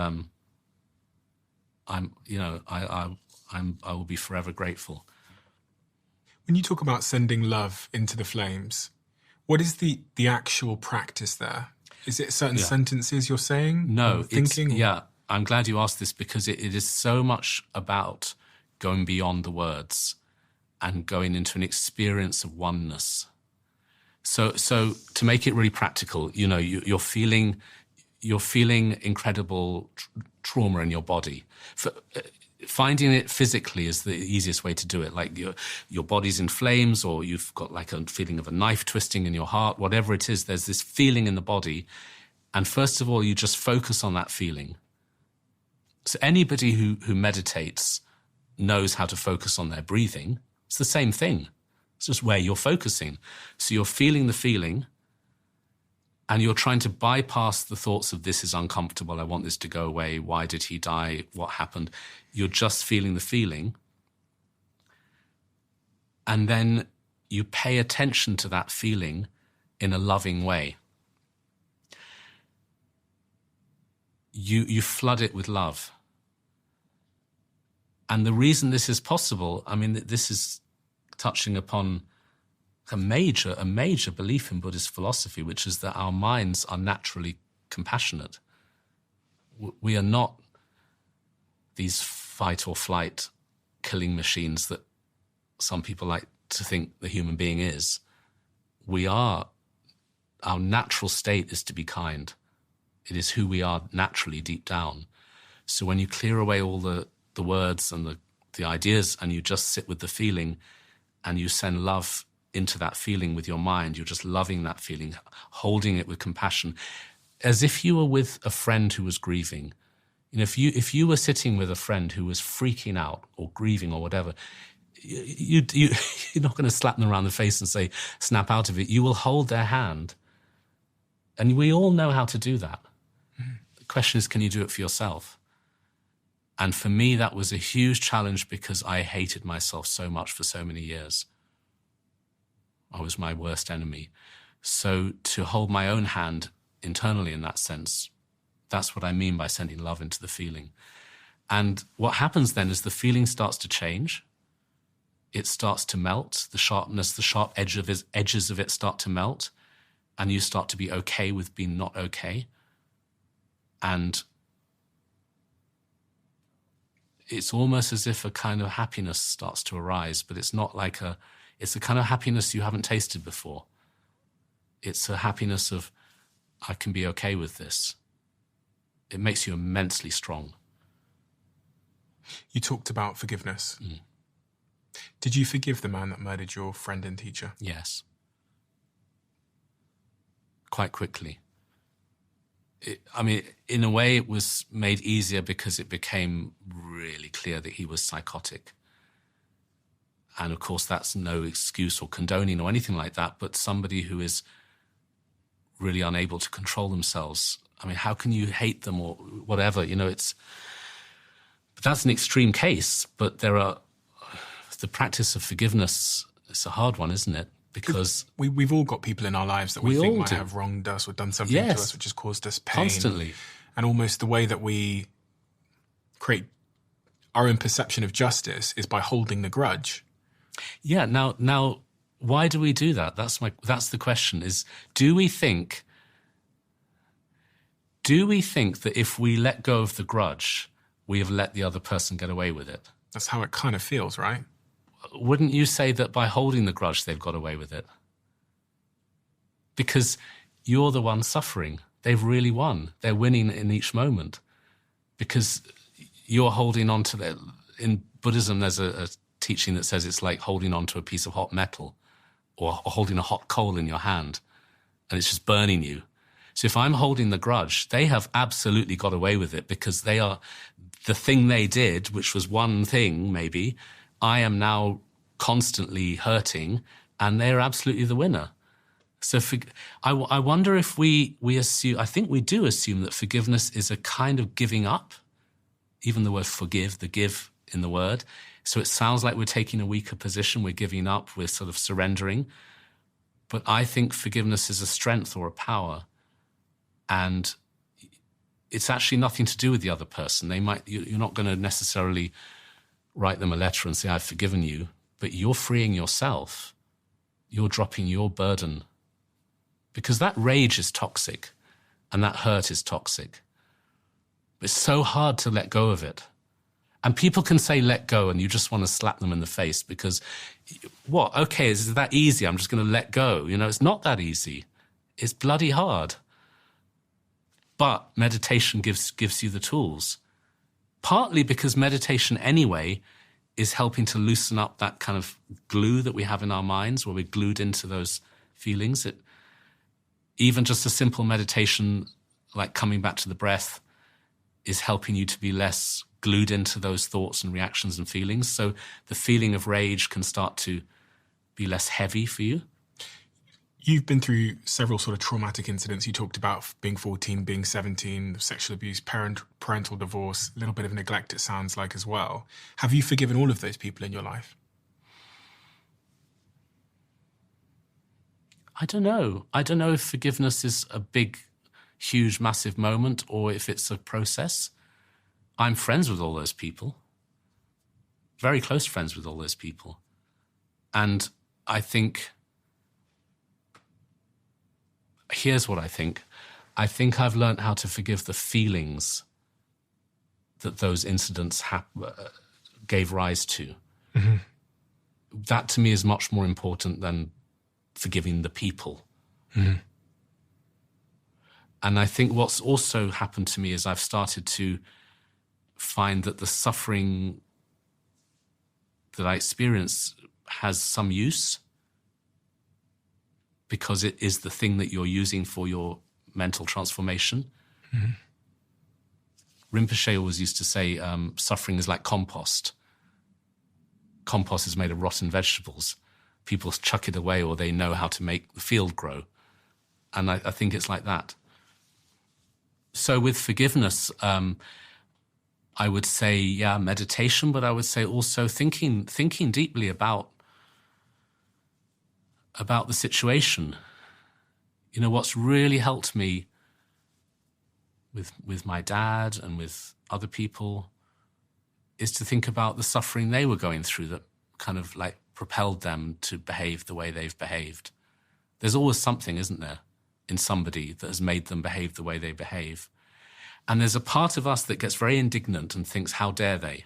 I will be forever grateful. When you talk about sending love into the flames, what is the actual practice there? Is it certain sentences you're saying? No, thinking? Yeah, I'm glad you asked this because it is so much about going beyond the words and going into an experience of oneness. So to make it really practical, you're feeling incredible trauma in your body. Finding it physically is the easiest way to do it. Like your body's in flames, or you've got like a feeling of a knife twisting in your heart, whatever it is, there's this feeling in the body. And first of all, you just focus on that feeling. So anybody who meditates knows how to focus on their breathing. It's the same thing. It's just where you're focusing. So you're feeling the feeling, and you're trying to bypass the thoughts of this is uncomfortable, I want this to go away, why did he die, what happened? You're just feeling the feeling. And then you pay attention to that feeling in a loving way. You flood it with love. And the reason this is possible, I mean, this is touching upon a major belief in Buddhist philosophy, which is that our minds are naturally compassionate. We are not these fight or flight killing machines that some people like to think the human being is. Our natural state is to be kind. It is who we are naturally deep down. So when you clear away all the words and the ideas and you just sit with the feeling and you send love into that feeling with your mind, you're just loving that feeling, holding it with compassion, as if you were with a friend who was grieving. If you were sitting with a friend who was freaking out or grieving or whatever, you're not going to slap them around the face and say, snap out of it. You will hold their hand. And we all know how to do that. The question is, can you do it for yourself? And for me, that was a huge challenge because I hated myself so much for so many years. I was my worst enemy. So to hold my own hand internally in that sense, that's what I mean by sending love into the feeling. And what happens then is the feeling starts to change. It starts to melt. The sharpness, the sharp edges of it start to melt. And you start to be okay with being not okay. And it's almost as if a kind of happiness starts to arise, but it's not like it's a kind of happiness you haven't tasted before. It's a happiness of, I can be okay with this. It makes you immensely strong. You talked about forgiveness. Did you forgive the man that murdered your friend and teacher? Yes. Quite quickly. In a way, it was made easier because it became really clear that he was psychotic. And of course, that's no excuse or condoning or anything like that, but somebody who is really unable to control themselves. I mean, how can you hate them or whatever? But that's an extreme case, but the practice of forgiveness is a hard one, isn't it? Because we've all got people in our lives that we think might have wronged us or done something to us which has caused us pain. Constantly. And almost the way that we create our own perception of justice is by holding the grudge. Yeah, now why do we do that? That's the question, is do we think that if we let go of the grudge, we have let the other person get away with it? That's how it kind of feels, right? Wouldn't you say that by holding the grudge, they've got away with it? Because you're the one suffering. They've really won. They're winning in each moment. Because you're holding on to their... In Buddhism, there's a teaching that says it's like holding onto a piece of hot metal or holding a hot coal in your hand, and it's just burning you. So if I'm holding the grudge, they have absolutely got away with it because they are the thing they did, which was one thing maybe, I am now constantly hurting, and they're absolutely the winner. So I wonder if we assume, I think we do assume that forgiveness is a kind of giving up, even the word forgive, the give in the word. So it sounds like we're taking a weaker position, we're giving up, we're sort of surrendering. But I think forgiveness is a strength or a power. And it's actually nothing to do with the other person. You're not going to necessarily write them a letter and say, I've forgiven you, but you're freeing yourself. You're dropping your burden. Because that rage is toxic and that hurt is toxic. It's so hard to let go of it. And people can say let go and you just want to slap them in the face because, what? Okay, is that easy? I'm just going to let go. It's not that easy. It's bloody hard. But meditation gives you the tools. Partly because meditation anyway is helping to loosen up that kind of glue that we have in our minds where we're glued into those feelings. Even just a simple meditation like coming back to the breath is helping you to be less glued into those thoughts and reactions and feelings. So the feeling of rage can start to be less heavy for you. You've been through several sort of traumatic incidents. You talked about being 14, being 17, sexual abuse, parental divorce, a little bit of neglect, it sounds like, as well. Have you forgiven all of those people in your life? I don't know. I don't know if forgiveness is a big, huge, massive moment or if it's a process. I'm friends with all those people. Very close friends with all those people. And I think... Here's what I think. I think I've learned how to forgive the feelings that those incidents gave rise to. Mm-hmm. That to me is much more important than forgiving the people. Mm-hmm. And I think what's also happened to me is I've started to find that the suffering that I experience has some use, because it is the thing that you're using for your mental transformation. Mm-hmm. Rinpoche always used to say, suffering is like compost. Compost is made of rotten vegetables. People chuck it away or they know how to make the field grow. And I think it's like that. So with forgiveness, I would say, meditation, but I would say also thinking deeply about the situation. What's really helped me with my dad and with other people is to think about the suffering they were going through that kind of like propelled them to behave the way they've behaved. There's always something, isn't there, in somebody that has made them behave the way they behave. And there's a part of us that gets very indignant and thinks, how dare they?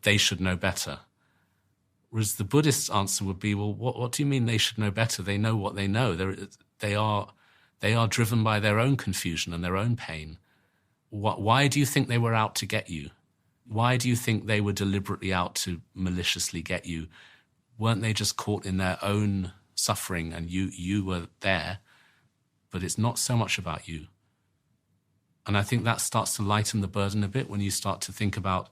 They should know better. Whereas the Buddhist answer would be, well, what do you mean they should know better? They know what they know. They are driven by their own confusion and their own pain. Why do you think they were out to get you? Why do you think they were deliberately out to maliciously get you? Weren't they just caught in their own suffering and you were there? But it's not so much about you. And I think that starts to lighten the burden a bit when you start to think about,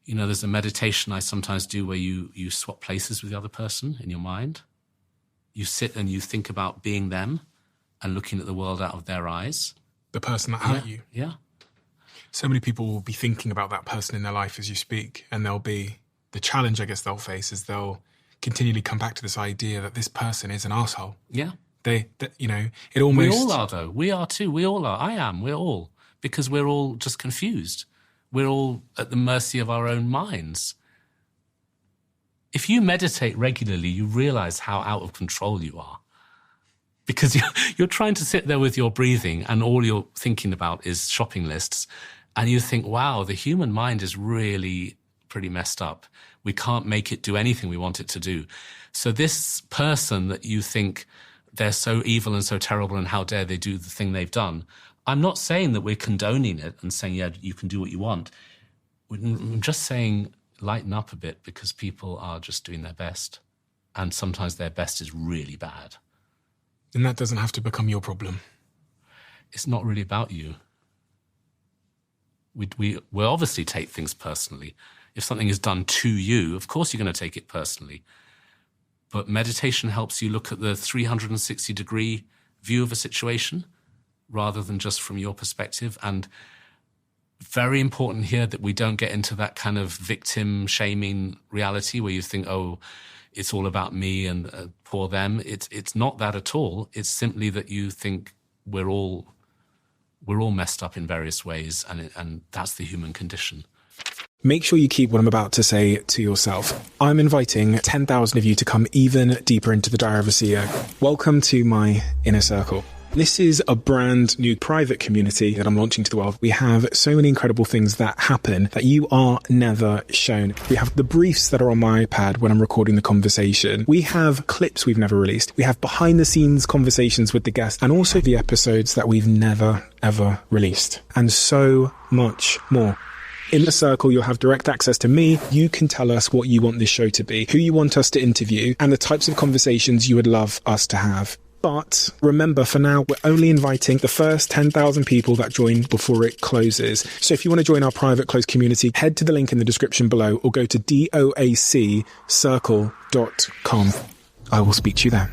there's a meditation I sometimes do where you swap places with the other person in your mind. You sit and you think about being them and looking at the world out of their eyes. The person that hurt you. Yeah. So many people will be thinking about that person in their life as you speak, and the challenge I guess they'll face is they'll continually come back to this idea that this person is an arsehole. Yeah. It almost... We all are, though. We are too. We all are. I am. We're all. Because we're all just confused. We're all at the mercy of our own minds. If you meditate regularly, you realize how out of control you are. Because you're trying to sit there with your breathing and all you're thinking about is shopping lists. And you think, wow, the human mind is really pretty messed up. We can't make it do anything we want it to do. So this person that you think they're so evil and so terrible and how dare they do the thing they've done, I'm not saying that we're condoning it and saying, yeah, you can do what you want. I'm just saying lighten up a bit, because people are just doing their best. And sometimes their best is really bad. And that doesn't have to become your problem. It's not really about you. We'll obviously take things personally. If something is done to you, of course you're going to take it personally. But meditation helps you look at the 360-degree view of a situation rather than just from your perspective. And very important here that we don't get into that kind of victim-shaming reality where you think, oh, it's all about me and poor them. It's not that at all. It's simply that you think we're all messed up in various ways, and that's the human condition. Make sure you keep what I'm about to say to yourself. I'm inviting 10,000 of you to come even deeper into the Diary of a CEO. Welcome to my inner circle. This is a brand new private community that I'm launching to the world. We have so many incredible things that happen that you are never shown. We have the briefs that are on my iPad when I'm recording the conversation. We have clips we've never released. We have behind the scenes conversations with the guests, and also the episodes that we've never, ever released. And so much more. In the circle, you'll have direct access to me. You can tell us what you want this show to be, who you want us to interview, and the types of conversations you would love us to have. But remember, for now, we're only inviting the first 10,000 people that join before it closes. So if you want to join our private closed community, head to the link in the description below or go to doaccircle.com. I will speak to you there.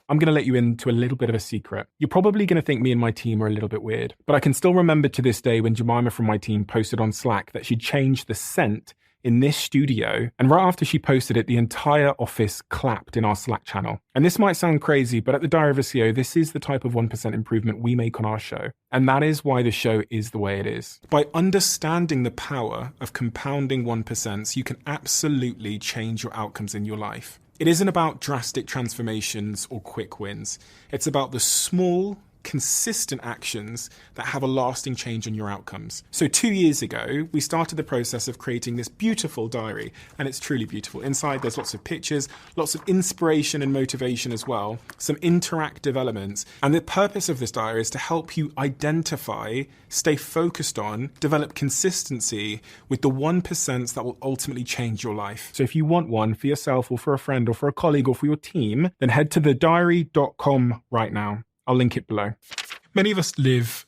I'm going to let you into a little bit of a secret. You're probably going to think me and my team are a little bit weird, but I can still remember to this day when Jemima from my team posted on Slack that she changed the scent in this studio, and right after she posted it, the entire office clapped in our Slack channel. And this might sound crazy, but at the Diary of a CEO, this is the type of 1% improvement we make on our show. And that is why the show is the way it is. By understanding the power of compounding 1%, you can absolutely change your outcomes in your life. It isn't about drastic transformations or quick wins. It's about the small, consistent actions that have a lasting change on your outcomes. So 2 years ago, we started the process of creating this beautiful diary, and it's truly beautiful. Inside, there's lots of pictures, lots of inspiration and motivation as well, some interactive elements. And the purpose of this diary is to help you identify, stay focused on, develop consistency with the 1% that will ultimately change your life. So if you want one for yourself or for a friend or for a colleague or for your team, then head to thediary.com right now. I'll link it below. Many of us live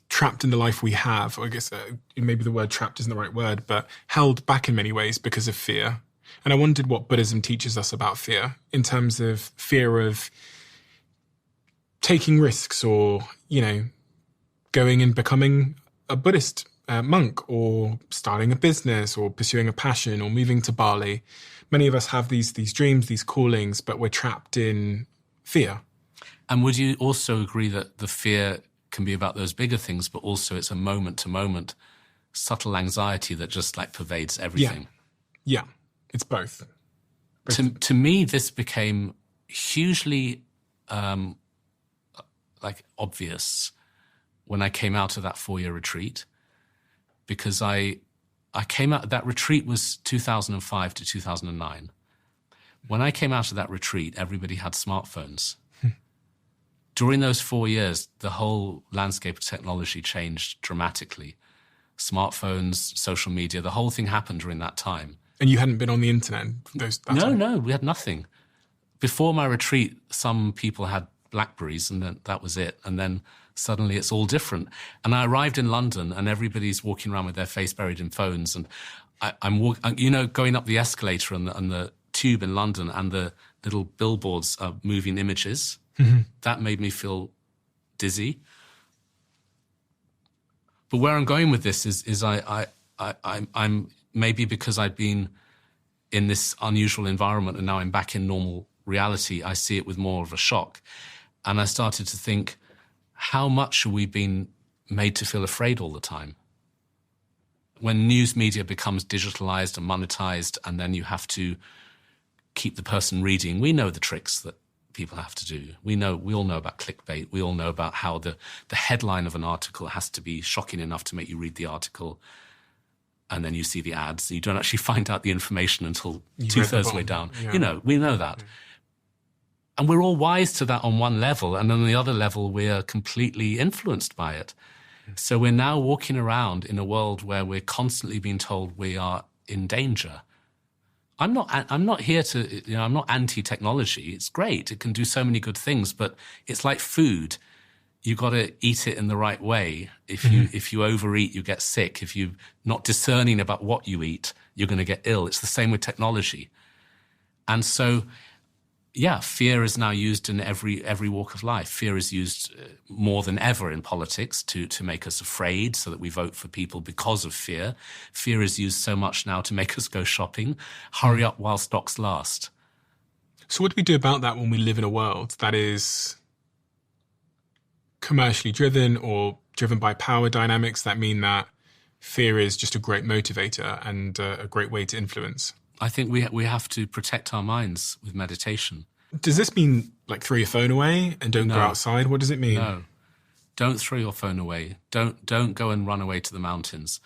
trapped in the life we have, or I guess maybe the word trapped isn't the right word, but held back in many ways because of fear. And I wondered what Buddhism teaches us about fear, in terms of fear of taking risks, or, going and becoming a Buddhist monk, or starting a business, or pursuing a passion, or moving to Bali. Many of us have these dreams, these callings, but we're trapped in fear. And would you also agree that the fear can be about those bigger things, but also it's a moment-to-moment subtle anxiety that just pervades everything? Yeah. It's both. To me, this became hugely obvious when I came out of that 4-year retreat, because I came out, that retreat was 2005 to 2009. When I came out of that retreat, everybody had smartphones. During those 4 years, the whole landscape of technology changed dramatically. Smartphones, social media, the whole thing happened during that time. And you hadn't been on the internet? No, we had nothing. Before my retreat, some people had Blackberries, and then that was it. And then suddenly it's all different. And I arrived in London, and everybody's walking around with their face buried in phones. And I'm going up the escalator and the tube in London, and the little billboards are moving images. Mm-hmm. That made me feel dizzy. But where I'm going with this is I'm maybe because I'd been in this unusual environment and now I'm back in normal reality, I see it with more of a shock. And I started to think, how much are we being made to feel afraid all the time? When news media becomes digitalized and monetized, and then you have to keep the person reading, we know the tricks that people have to do. We all know about clickbait. We all know about how the headline of an article has to be shocking enough to make you read the article. And then you see the ads. You don't actually find out the information until two-thirds of the way down. Yeah. We know that. Yeah. And we're all wise to that on one level. And on the other level, we're completely influenced by it. So we're now walking around in a world where we're constantly being told we are in danger. I'm not here to, I'm not anti-technology. It's great. It can do so many good things, but it's like food. You got to eat it in the right way. If you overeat, you get sick. If you're not discerning about what you eat, you're going to get ill. It's the same with technology. And so, yeah, fear is now used in every walk of life. Fear is used more than ever in politics to make us afraid so that we vote for people because of fear. Fear is used so much now to make us go shopping. Hurry up while stocks last. So what do we do about that when we live in a world that is commercially driven or driven by power dynamics that mean that fear is just a great motivator and a great way to influence? I think we have to protect our minds with meditation. Does this mean like throw your phone away and don't go outside? What does it mean? No, don't throw your phone away. Don't go and run away to the mountains.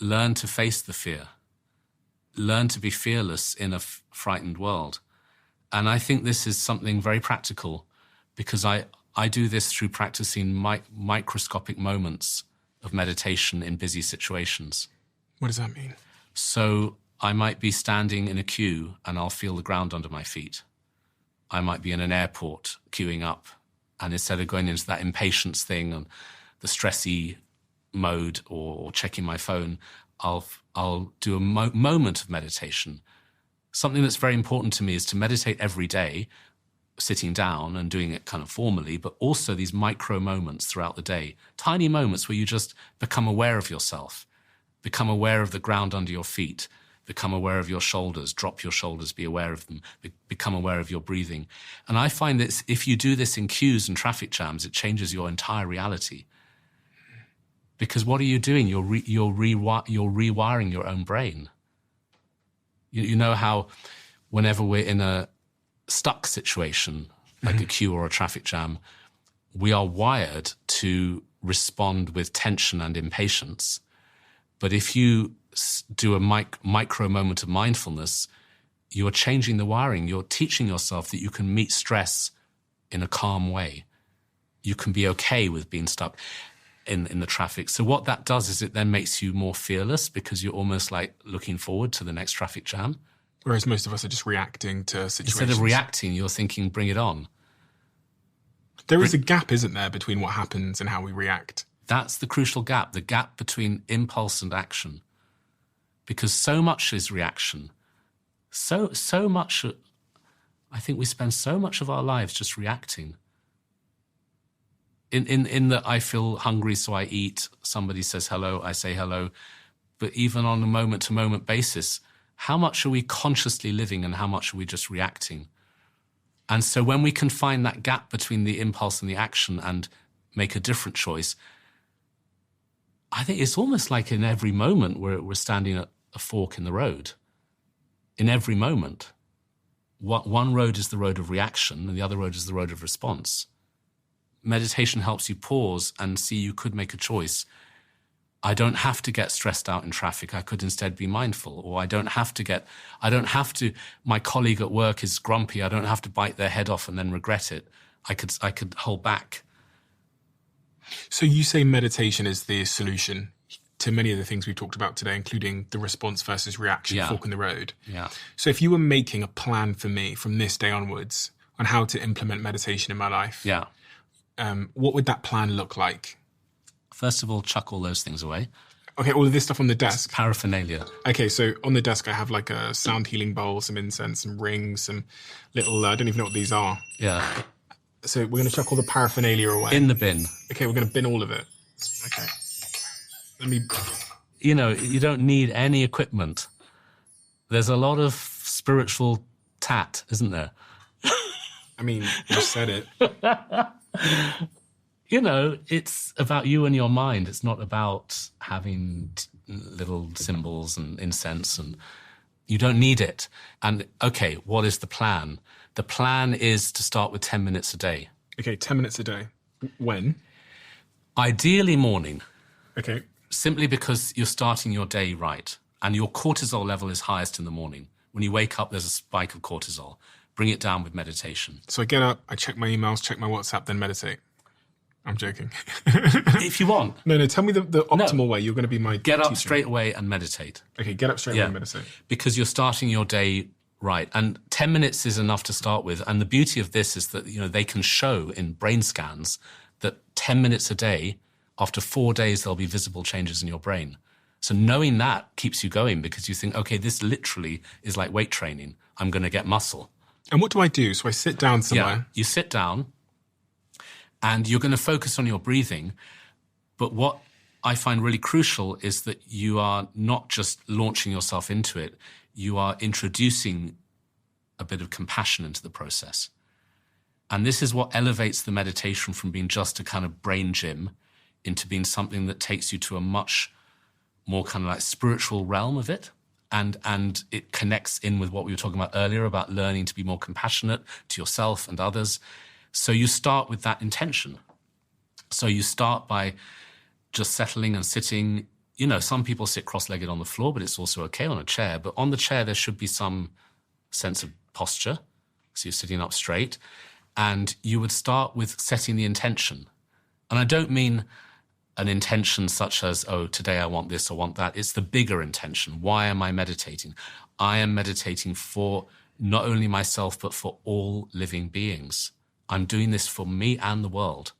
Learn to face the fear. Learn to be fearless in a frightened world. And I think this is something very practical because I do this through practicing microscopic moments of meditation in busy situations. What does that mean? So I might be standing in a queue and I'll feel the ground under my feet. I might be in an airport queuing up, and instead of going into that impatience thing and the stressy mode or checking my phone, I'll do a moment of meditation. Something that's very important to me is to meditate every day, sitting down and doing it kind of formally, but also these micro moments throughout the day, tiny moments where you just become aware of yourself, become aware of the ground under your feet, become aware of your shoulders, drop your shoulders, be aware of them, become aware of your breathing. And I find that if you do this in queues and traffic jams, it changes your entire reality. Because what are you doing? You're rewiring your own brain. You know how whenever we're in a stuck situation, like a queue or a traffic jam, we are wired to respond with tension and impatience. But if you do a micro moment of mindfulness, you are changing the wiring. You're teaching yourself that you can meet stress in a calm way. You can be okay with being stuck in the traffic. So what that does is it then makes you more fearless because you're almost like looking forward to the next traffic jam. Whereas most of us are just reacting to situations. Instead of reacting, you're thinking, bring it on. There is a gap, isn't there, between what happens and how we react? That's the crucial gap, the gap between impulse and action. Because so much is reaction. So much, I think we spend so much of our lives just reacting. In that I feel hungry, so I eat. Somebody says hello, I say hello. But even on a moment-to-moment basis, how much are we consciously living and how much are we just reacting? And so when we can find that gap between the impulse and the action and make a different choice, I think it's almost like in every moment we're standing at a fork in the road. In every moment. One road is the road of reaction and the other road is the road of response. Meditation helps you pause and see you could make a choice. I don't have to get stressed out in traffic. I could instead be mindful. Or my colleague at work is grumpy. I don't have to bite their head off and then regret it. I could hold back. So you say meditation is the solution to many of the things we've talked about today, including the response versus reaction, fork in the road. Yeah. So if you were making a plan for me from this day onwards on how to implement meditation in my life, what would that plan look like? First of all, chuck all those things away. Okay, all of this stuff on the desk. It's paraphernalia. Okay, so on the desk I have like a sound healing bowl, some incense, some rings, some little, I don't even know what these are. Yeah. So we're going to chuck all the paraphernalia away. In the bin. Okay, we're going to bin all of it. Okay. Let me... You don't need any equipment. There's a lot of spiritual tat, isn't there? I mean, you said it. It's about you and your mind. It's not about having little symbols and incense, and you don't need it. And, okay, what is the plan? The plan is to start with 10 minutes a day. Okay, 10 minutes a day. When? Ideally morning. Okay. Simply because you're starting your day right, and your cortisol level is highest in the morning. When you wake up, there's a spike of cortisol. Bring it down with meditation. So I get up, I check my emails, check my WhatsApp, then meditate. I'm joking. If you want. No, tell me the optimal way. You're going to be my Get up teacher. straight away and meditate. Okay, get up straight away and meditate. Because you're starting your day right. And 10 minutes is enough to start with. And the beauty of this is that, they can show in brain scans that 10 minutes a day, after 4 days, there'll be visible changes in your brain. So knowing that keeps you going because you think, okay, this literally is like weight training. I'm going to get muscle. And what do I do? So I sit down somewhere. Yeah, you sit down and you're going to focus on your breathing. But what I find really crucial is that you are not just launching yourself into it. You are introducing a bit of compassion into the process. And this is what elevates the meditation from being just a kind of brain gym into being something that takes you to a much more kind of like spiritual realm of it. And it connects in with what we were talking about earlier about learning to be more compassionate to yourself and others. So you start with that intention. So you start by just settling and sitting. Some people sit cross-legged on the floor, but it's also okay on a chair. But on the chair, there should be some sense of posture. So you're sitting up straight. And you would start with setting the intention. And I don't mean an intention such as, oh, today I want this or want that. It's the bigger intention. Why am I meditating? I am meditating for not only myself, but for all living beings. I'm doing this for me and the world.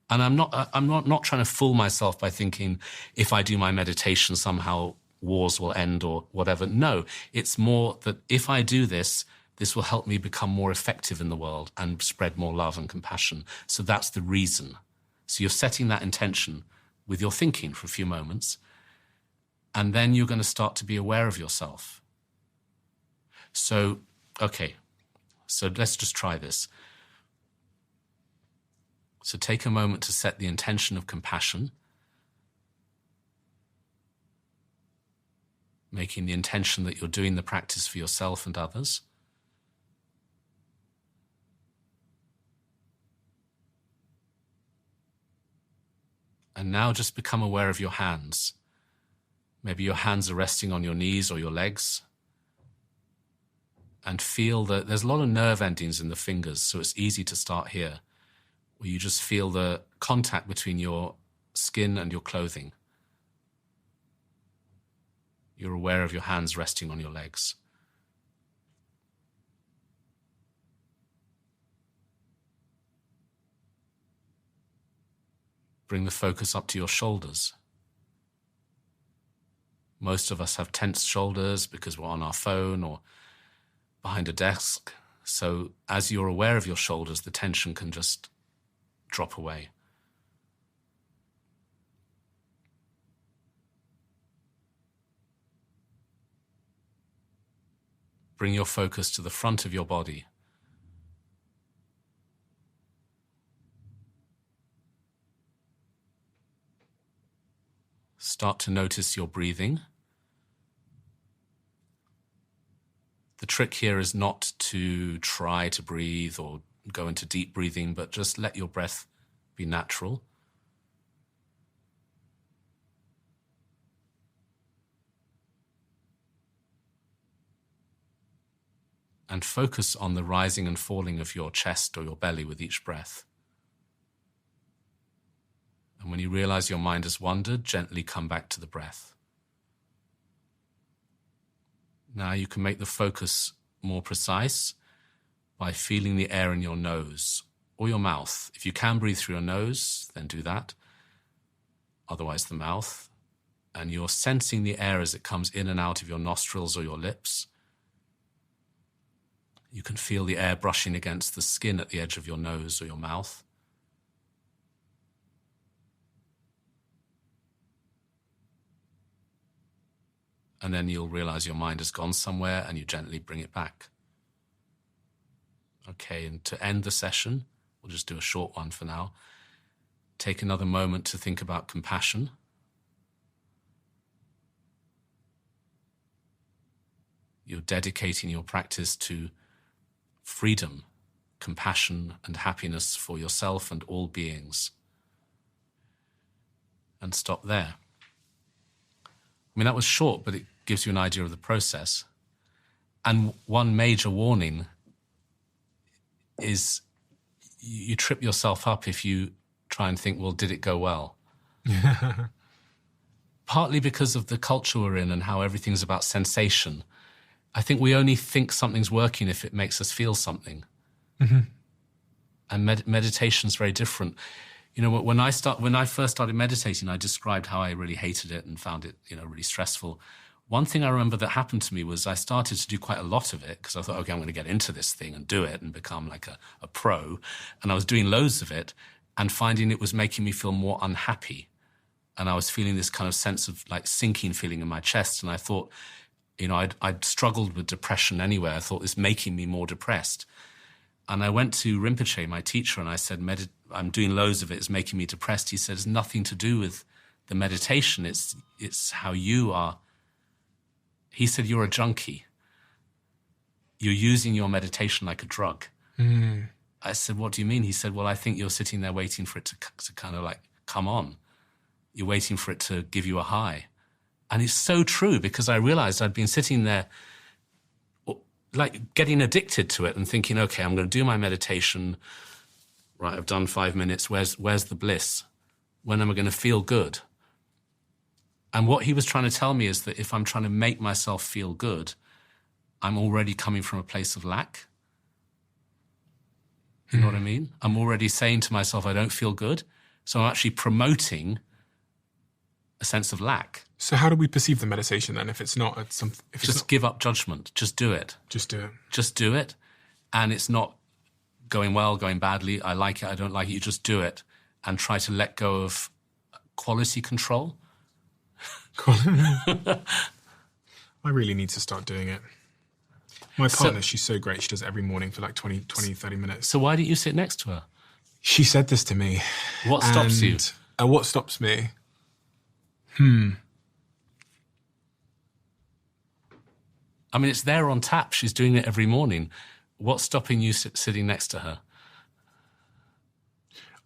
And I'm not trying to fool myself by thinking if I do my meditation, somehow wars will end or whatever. No, it's more that if I do this, this will help me become more effective in the world and spread more love and compassion. So that's the reason. So you're setting that intention with your thinking for a few moments, and then you're going to start to be aware of yourself. So, okay, so let's just try this. So take a moment to set the intention of compassion, making the intention that you're doing the practice for yourself and others. And now just become aware of your hands. Maybe your hands are resting on your knees or your legs. And feel that there's a lot of nerve endings in the fingers, so it's easy to start here, where you just feel the contact between your skin and your clothing. You're aware of your hands resting on your legs. Bring the focus up to your shoulders. Most of us have tense shoulders because we're on our phone or behind a desk. So as you're aware of your shoulders, the tension can just drop away. Bring your focus to the front of your body. Start to notice your breathing. The trick here is not to try to breathe or go into deep breathing, but just let your breath be natural. And focus on the rising and falling of your chest or your belly with each breath. And when you realize your mind has wandered, gently come back to the breath. Now you can make the focus more precise by feeling the air in your nose or your mouth. If you can breathe through your nose, then do that. Otherwise the mouth. And you're sensing the air as it comes in and out of your nostrils or your lips. You can feel the air brushing against the skin at the edge of your nose or your mouth. And then you'll realize your mind has gone somewhere and you gently bring it back. Okay, and to end the session, we'll just do a short one for now. Take another moment to think about compassion. You're dedicating your practice to freedom, compassion, and happiness for yourself and all beings. And stop there. I mean, that was short, but it gives you an idea of the process. And one major warning is you trip yourself up if you try and think, well, did it go well? Partly because of the culture we're in and how everything's about sensation. I think we only think something's working if it makes us feel something. And meditation's very different. You know, when I first started meditating, I described how I really hated it and found it, you know, really stressful. One thing I remember that happened to me was I started to do quite a lot of it because I thought, okay, I'm going to get into this thing and do it and become like a pro. And I was doing loads of it and finding it was making me feel more unhappy. And I was feeling this kind of sense of like sinking feeling in my chest. And I thought, you know, I'd struggled with depression anyway. I thought it's making me more depressed. And I went to Rinpoche, my teacher, and I said, I'm doing loads of it. It's making me depressed. He said, it's nothing to do with the meditation. It's how you are. He said, you're a junkie. You're using your meditation like a drug. I said, what do you mean? He said, well, I think you're sitting there waiting for it to kind of like come on. You're waiting for it to give you a high. And it's so true because I realized I'd been sitting there like getting addicted to it and thinking, okay, I'm going to do my meditation. Right, I've done 5 minutes. Where's the bliss? When am I going to feel good? And what he was trying to tell me is that if I'm trying to make myself feel good, I'm already coming from a place of lack. You know what I mean? I'm already saying to myself, I don't feel good. So I'm actually promoting a sense of lack. So how do we perceive the meditation then if it's not something? Just give up judgment. Just do it. Just do it. Just do it. And it's not going well, going badly. I like it, I don't like it. You just do it and try to let go of quality control. I really need to start doing it. My partner, she's so great. She does it every morning for like 20, 30 minutes. So why don't you sit next to her? She said this to me. What stops you? What stops me? I mean, it's there on tap. She's doing it every morning. What's stopping you sitting next to her?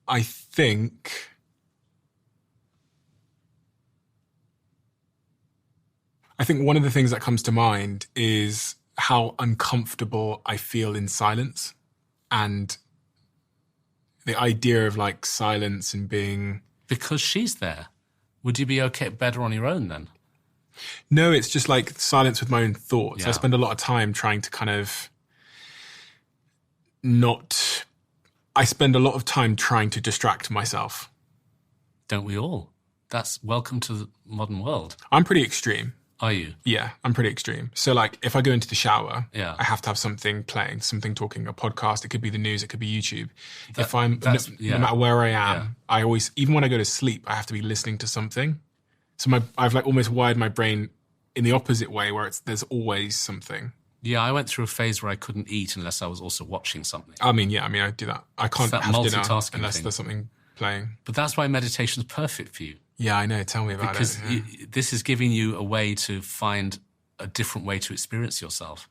I think one of the things that comes to mind is how uncomfortable I feel in silence, and the idea of like silence and being... Because she's there. Would you be better on your own then? No, it's just like silence with my own thoughts. Yeah. I spend a lot of time trying to kind of distract myself. Don't we all? That's welcome to the modern world. I'm pretty extreme. Are you? Yeah, I'm pretty extreme. So like if I go into the shower, Yeah. I have to have something playing, something talking, a podcast. It could be the news, it could be YouTube. That- No matter where I am, I always, even when I go to sleep, I have to be listening to something. So I've like almost wired my brain in the opposite way where there's always something. Yeah, I went through a phase where I couldn't eat unless I was also watching something. I do that. I can't that have dinner multitasking unless thing. there's something playing. But that's why meditation's perfect for you. Yeah, I know. Tell me about Because it. Yeah. this is giving you a way to find a different way to experience yourself.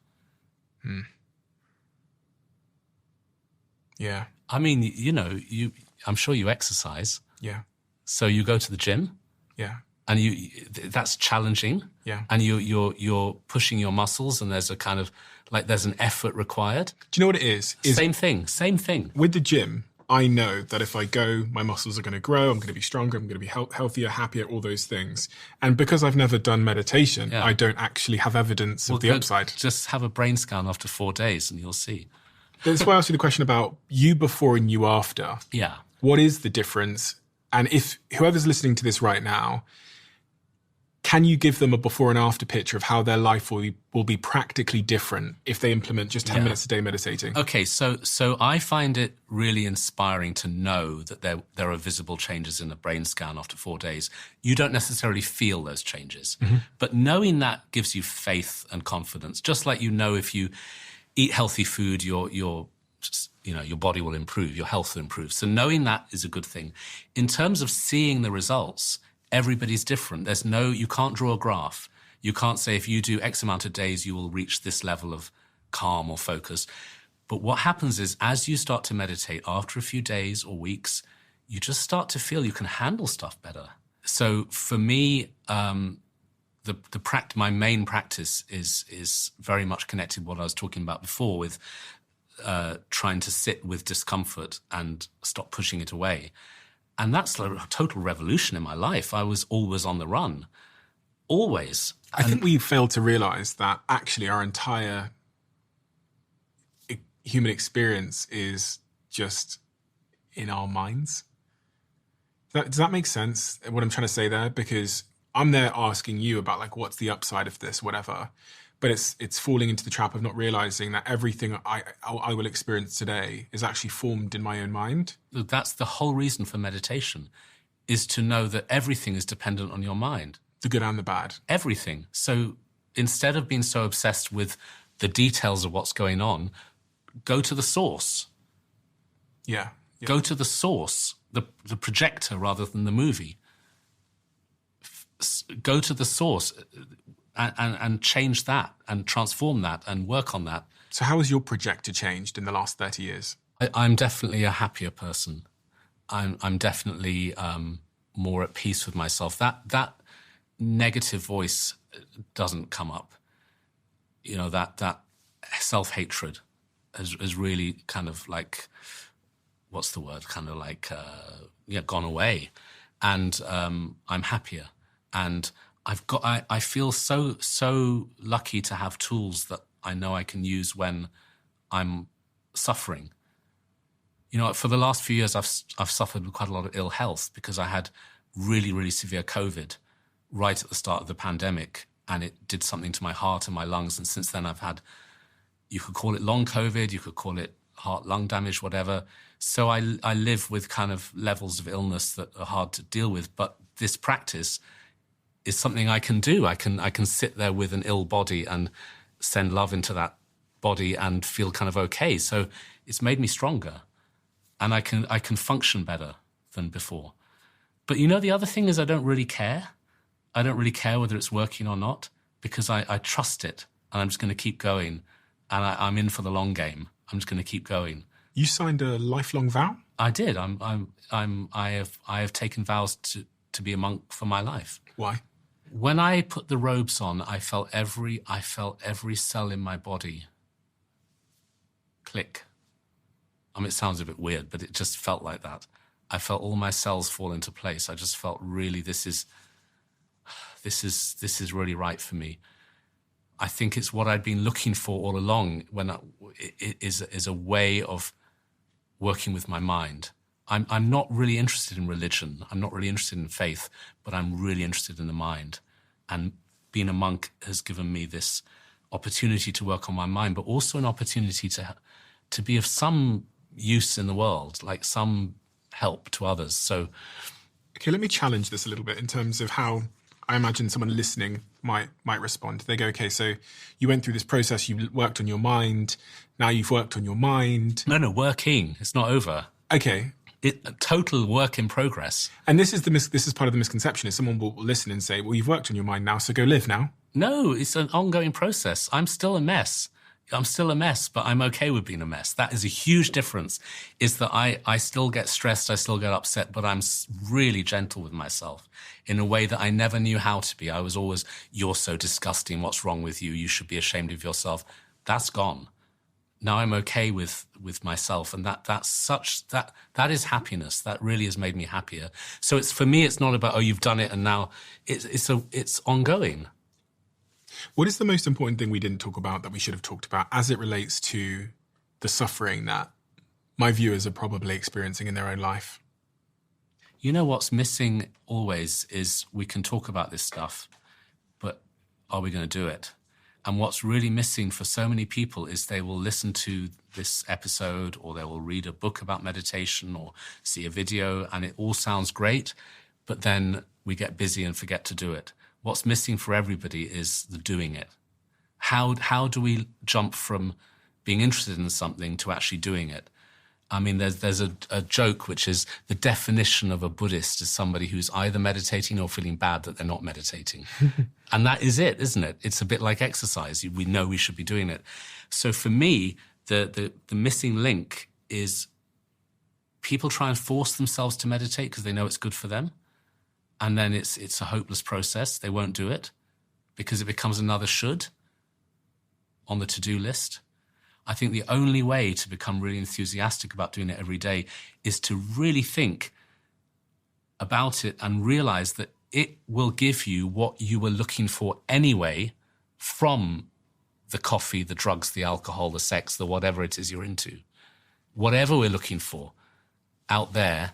Yeah. I mean, you know, I'm sure you exercise. Yeah. So you go to the gym. Yeah. And that's challenging. Yeah. And you're pushing your muscles, and there's a kind of like there's an effort required. Do you know what it is? Same thing. With the gym, I know that if I go, my muscles are going to grow, I'm going to be stronger, I'm going to be healthier, happier, all those things. And because I've never done meditation, I don't actually have evidence of the upside. Just have a brain scan after 4 days and you'll see. That's why I asked you the question about you before and you after. Yeah. What is the difference? And if whoever's listening to this right now, can you give them a before and after picture of how their life will be practically different if they implement just 10 minutes a day meditating? Okay, so I find it really inspiring to know that there are visible changes in the brain scan after 4 days. You don't necessarily feel those changes, but knowing that gives you faith and confidence. Just like you know if you eat healthy food, your body will improve, your health will improve. So knowing that is a good thing. In terms of seeing the results, everybody's different. You can't draw a graph. You can't say if you do X amount of days, you will reach this level of calm or focus. But what happens is as you start to meditate after a few days or weeks, you just start to feel you can handle stuff better. So for me, my main practice is very much connected to what I was talking about before with trying to sit with discomfort and stop pushing it away. And that's a total revolution in my life. I was always on the run. Always. I think we failed to realise that actually our entire human experience is just in our minds. Does that make sense, what I'm trying to say there? Because I'm there asking you about, like, what's the upside of this, whatever. But it's falling into the trap of not realising that everything I will experience today is actually formed in my own mind. That's the whole reason for meditation, is to know that everything is dependent on your mind. The good and the bad. Everything. So instead of being so obsessed with the details of what's going on, go to the source. Yeah. Go to the source, the projector rather than the movie. Go to the source and change that and transform that and work on that. So how has your projector changed in the last 30 years? I'm definitely a happier person. I'm definitely more at peace with myself. That negative voice doesn't come up. You know, that self-hatred has really kind of like, what's the word? Kind of like, gone away. And I'm happier. And I feel so lucky to have tools that I know I can use when I'm suffering. You know, for the last few years, I've suffered with quite a lot of ill health because I had really, really severe COVID right at the start of the pandemic, and it did something to my heart and my lungs. And since then, I've had, you could call it long COVID, you could call it heart-lung damage, whatever. So I live with kind of levels of illness that are hard to deal with. But this practice is something I can do. I can sit there with an ill body and send love into that body and feel kind of okay. So it's made me stronger, and I can function better than before. But you know, the other thing is I don't really care. I don't really care whether it's working or not, because I trust it, and I'm just going to keep going, and I'm in for the long game. I'm just going to keep going. You signed a lifelong vow? I did. I have taken vows to be a monk for my life. Why? When I put the robes on, I felt every cell in my body click. I mean, it sounds a bit weird, but it just felt like that. I felt all my cells fall into place. I just felt really, this is really right for me. I think it's what I'd been looking for all along. It is a way of working with my mind. I'm not really interested in religion. I'm not really interested in faith, but I'm really interested in the mind. And being a monk has given me this opportunity to work on my mind, but also an opportunity to be of some use in the world, like some help to others. So, okay, let me challenge this a little bit in terms of how I imagine someone listening might respond. They go, okay, so you went through this process, you worked on your mind, now you've worked on your mind. No, working. It's not over. Okay. Total work in progress. And this is part of the misconception, is someone will listen and say, well, you've worked on your mind now, so go live now. No, it's an ongoing process. I'm still a mess. But I'm okay with being a mess. That is a huge difference, is that I still get stressed, I still get upset, but I'm really gentle with myself in a way that I never knew how to be. I was always, you're so disgusting, what's wrong with you? You should be ashamed of yourself. That's gone. Now I'm okay with myself, and that is happiness. That really has made me happier. So for me, it's not about, oh, you've done it and now it's ongoing. What is the most important thing we didn't talk about that we should have talked about as it relates to the suffering that my viewers are probably experiencing in their own life? You know, what's missing always is we can talk about this stuff, but are we going to do it? And what's really missing for so many people is they will listen to this episode, or they will read a book about meditation or see a video, and it all sounds great, but then we get busy and forget to do it. What's missing for everybody is the doing it. How do we jump from being interested in something to actually doing it? I mean, there's a joke, which is the definition of a Buddhist is somebody who's either meditating or feeling bad that they're not meditating. And that is it, isn't it? It's a bit like exercise. We know we should be doing it. So for me, the missing link is people try and force themselves to meditate because they know it's good for them. And then it's a hopeless process. They won't do it because it becomes another should on the to-do list. I think the only way to become really enthusiastic about doing it every day is to really think, about it and realize that it will give you what you were looking for anyway from the coffee, the drugs, the alcohol, the sex, the whatever it is you're into. Whatever we're looking for out there,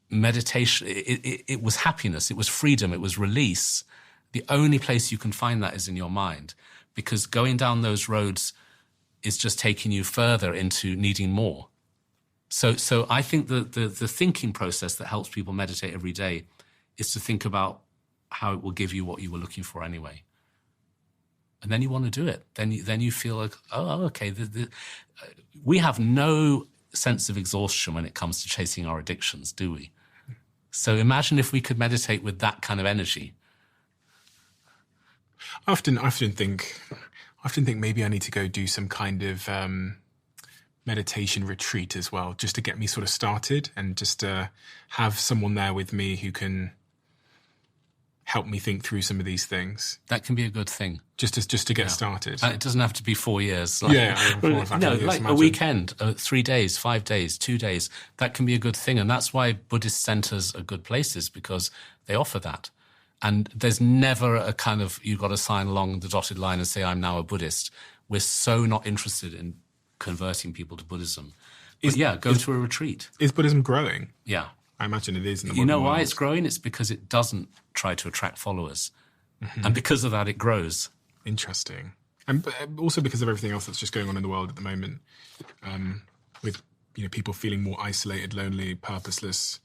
meditation, it was happiness, it was freedom, it was release. The only place you can find that is in your mind, because going down those roads is just taking you further into needing more. So I think the thinking process that helps people meditate every day is to think about how it will give you what you were looking for anyway. And then you want to do it. Then you feel like, oh, okay. We have no sense of exhaustion when it comes to chasing our addictions, do we? So imagine if we could meditate with that kind of energy. I often think maybe I need to go do some kind of meditation retreat as well, just to get me sort of started, and just have someone there with me who can help me think through some of these things. That can be a good thing. Just to get started. And it doesn't have to be 4 years. 4 or 5 years, like imagine. a weekend, 3 days, 5 days, 2 days. That can be a good thing. And that's why Buddhist centers are good places, because they offer that. And there's never a kind of, you've got to sign along the dotted line and say, I'm now a Buddhist. We're so not interested in converting people to Buddhism. Go to a retreat. Is Buddhism growing? Yeah. I imagine it is in the You know modern why world. it's growing? It's because it doesn't try to attract followers. Mm-hmm. And because of that, it grows. Interesting. And also because of everything else that's just going on in the world at the moment, with people feeling more isolated, lonely, purposeless,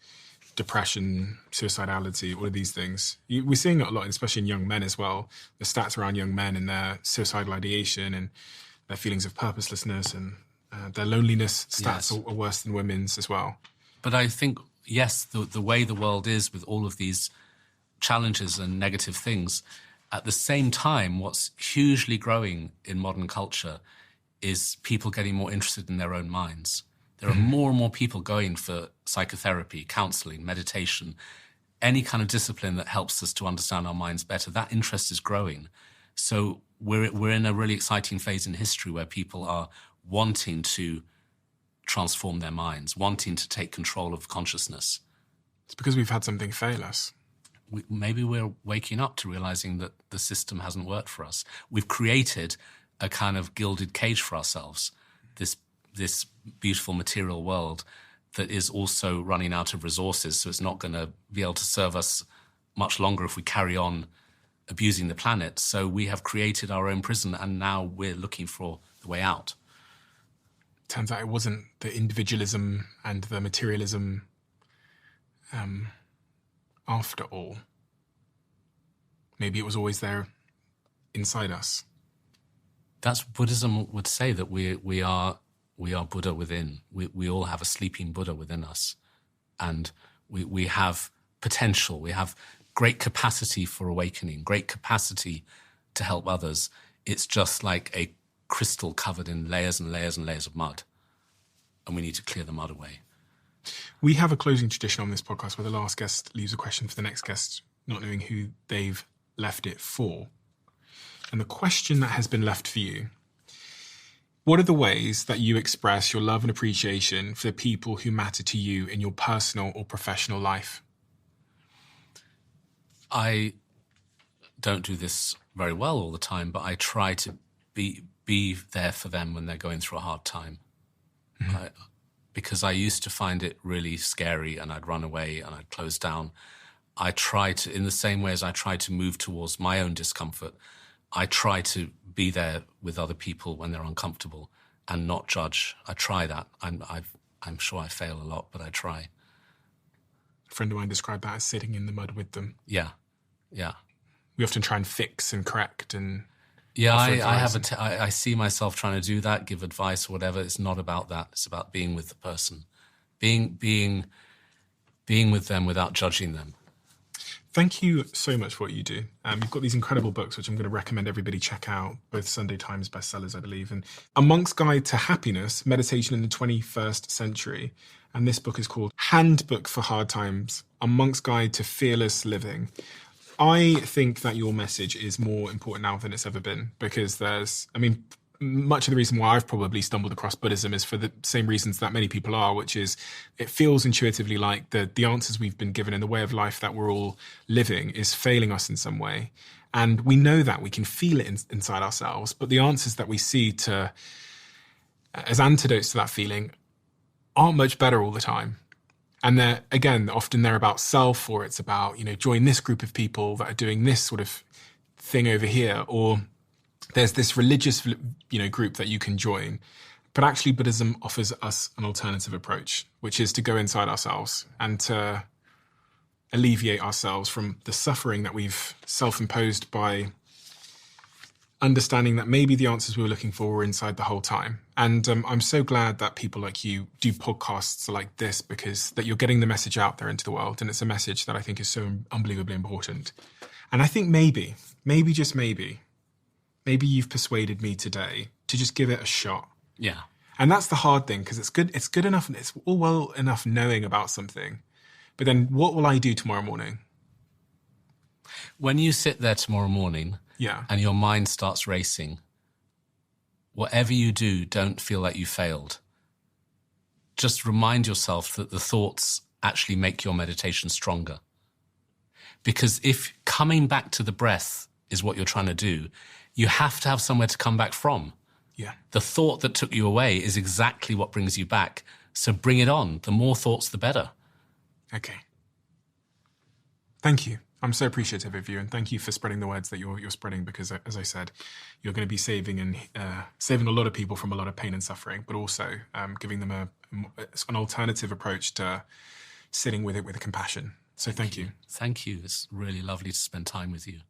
depression, suicidality, all of these things. We're seeing it a lot, especially in young men as well. The stats around young men and their suicidal ideation and their feelings of purposelessness and their loneliness stats are worse than women's as well. But I think, yes, the way the world is with all of these challenges and negative things, at the same time, what's hugely growing in modern culture is people getting more interested in their own minds. There are more and more people going for psychotherapy, counseling, meditation, any kind of discipline that helps us to understand our minds better. That interest is growing. So we're in a really exciting phase in history where people are wanting to transform their minds, wanting to take control of consciousness. It's because we've had something fail us. Maybe we're waking up to realizing that the system hasn't worked for us. We've created a kind of gilded cage for ourselves, this beautiful material world that is also running out of resources, so it's not going to be able to serve us much longer if we carry on abusing the planet. So we have created our own prison, and now we're looking for the way out. Turns out it wasn't the individualism and the materialism after all. Maybe it was always there inside us. That's what Buddhism would say, that we are Buddha within. We all have a sleeping Buddha within us. And we have potential. We have great capacity for awakening, great capacity to help others. It's just like a crystal covered in layers and layers and layers of mud. And we need to clear the mud away. We have a closing tradition on this podcast where the last guest leaves a question for the next guest, not knowing who they've left it for. And the question that has been left for you: what are the ways that you express your love and appreciation for the people who matter to you in your personal or professional life? I don't do this very well all the time, but I try to be there for them when they're going through a hard time. Mm-hmm. Because I used to find it really scary, and I'd run away and I'd close down. I try to, in the same way as I try to move towards my own discomfort, I try to be there with other people when they're uncomfortable and not judge. I try that. I'm sure I fail a lot, but I try. A friend of mine described that as sitting in the mud with them. Yeah. We often try and fix and correct and... Yeah, I see myself trying to do that, give advice or whatever. It's not about that. It's about being with the person, being with them without judging them. Thank you so much for what you do. You've got these incredible books, which I'm going to recommend everybody check out, both Sunday Times bestsellers, I believe. And A Monk's Guide to Happiness, Meditation in the 21st Century. And this book is called Handbook for Hard Times, A Monk's Guide to Fearless Living. I think that your message is more important now than it's ever been, because much of the reason why I've probably stumbled across Buddhism is for the same reasons that many people are, which is it feels intuitively like the answers we've been given in the way of life that we're all living is failing us in some way. And we know that, we can feel it inside ourselves, but the answers that we see as antidotes to that feeling aren't much better all the time. And often they're about self, or it's about, join this group of people that are doing this sort of thing over here, or there's this religious, group that you can join. But actually Buddhism offers us an alternative approach, which is to go inside ourselves and to alleviate ourselves from the suffering that we've self-imposed by understanding that maybe the answers we were looking for were inside the whole time. And I'm so glad that people like you do podcasts like this, because that you're getting the message out there into the world. And it's a message that I think is so unbelievably important. And I think maybe, just maybe you've persuaded me today to just give it a shot. Yeah. And that's the hard thing, because it's good enough, and it's all well enough knowing about something. But then what will I do tomorrow morning? When you sit there tomorrow morning, and your mind starts racing, whatever you do, don't feel like you failed. Just remind yourself that the thoughts actually make your meditation stronger. Because if coming back to the breath is what you're trying to do, you have to have somewhere to come back from. Yeah. The thought that took you away is exactly what brings you back. So bring it on. The more thoughts, the better. Okay. Thank you. I'm so appreciative of you, and thank you for spreading the words that you're spreading, because, as I said, you're going to be saving a lot of people from a lot of pain and suffering, but also giving them an alternative approach to sitting with it with compassion. So thank you. Thank you. It's really lovely to spend time with you.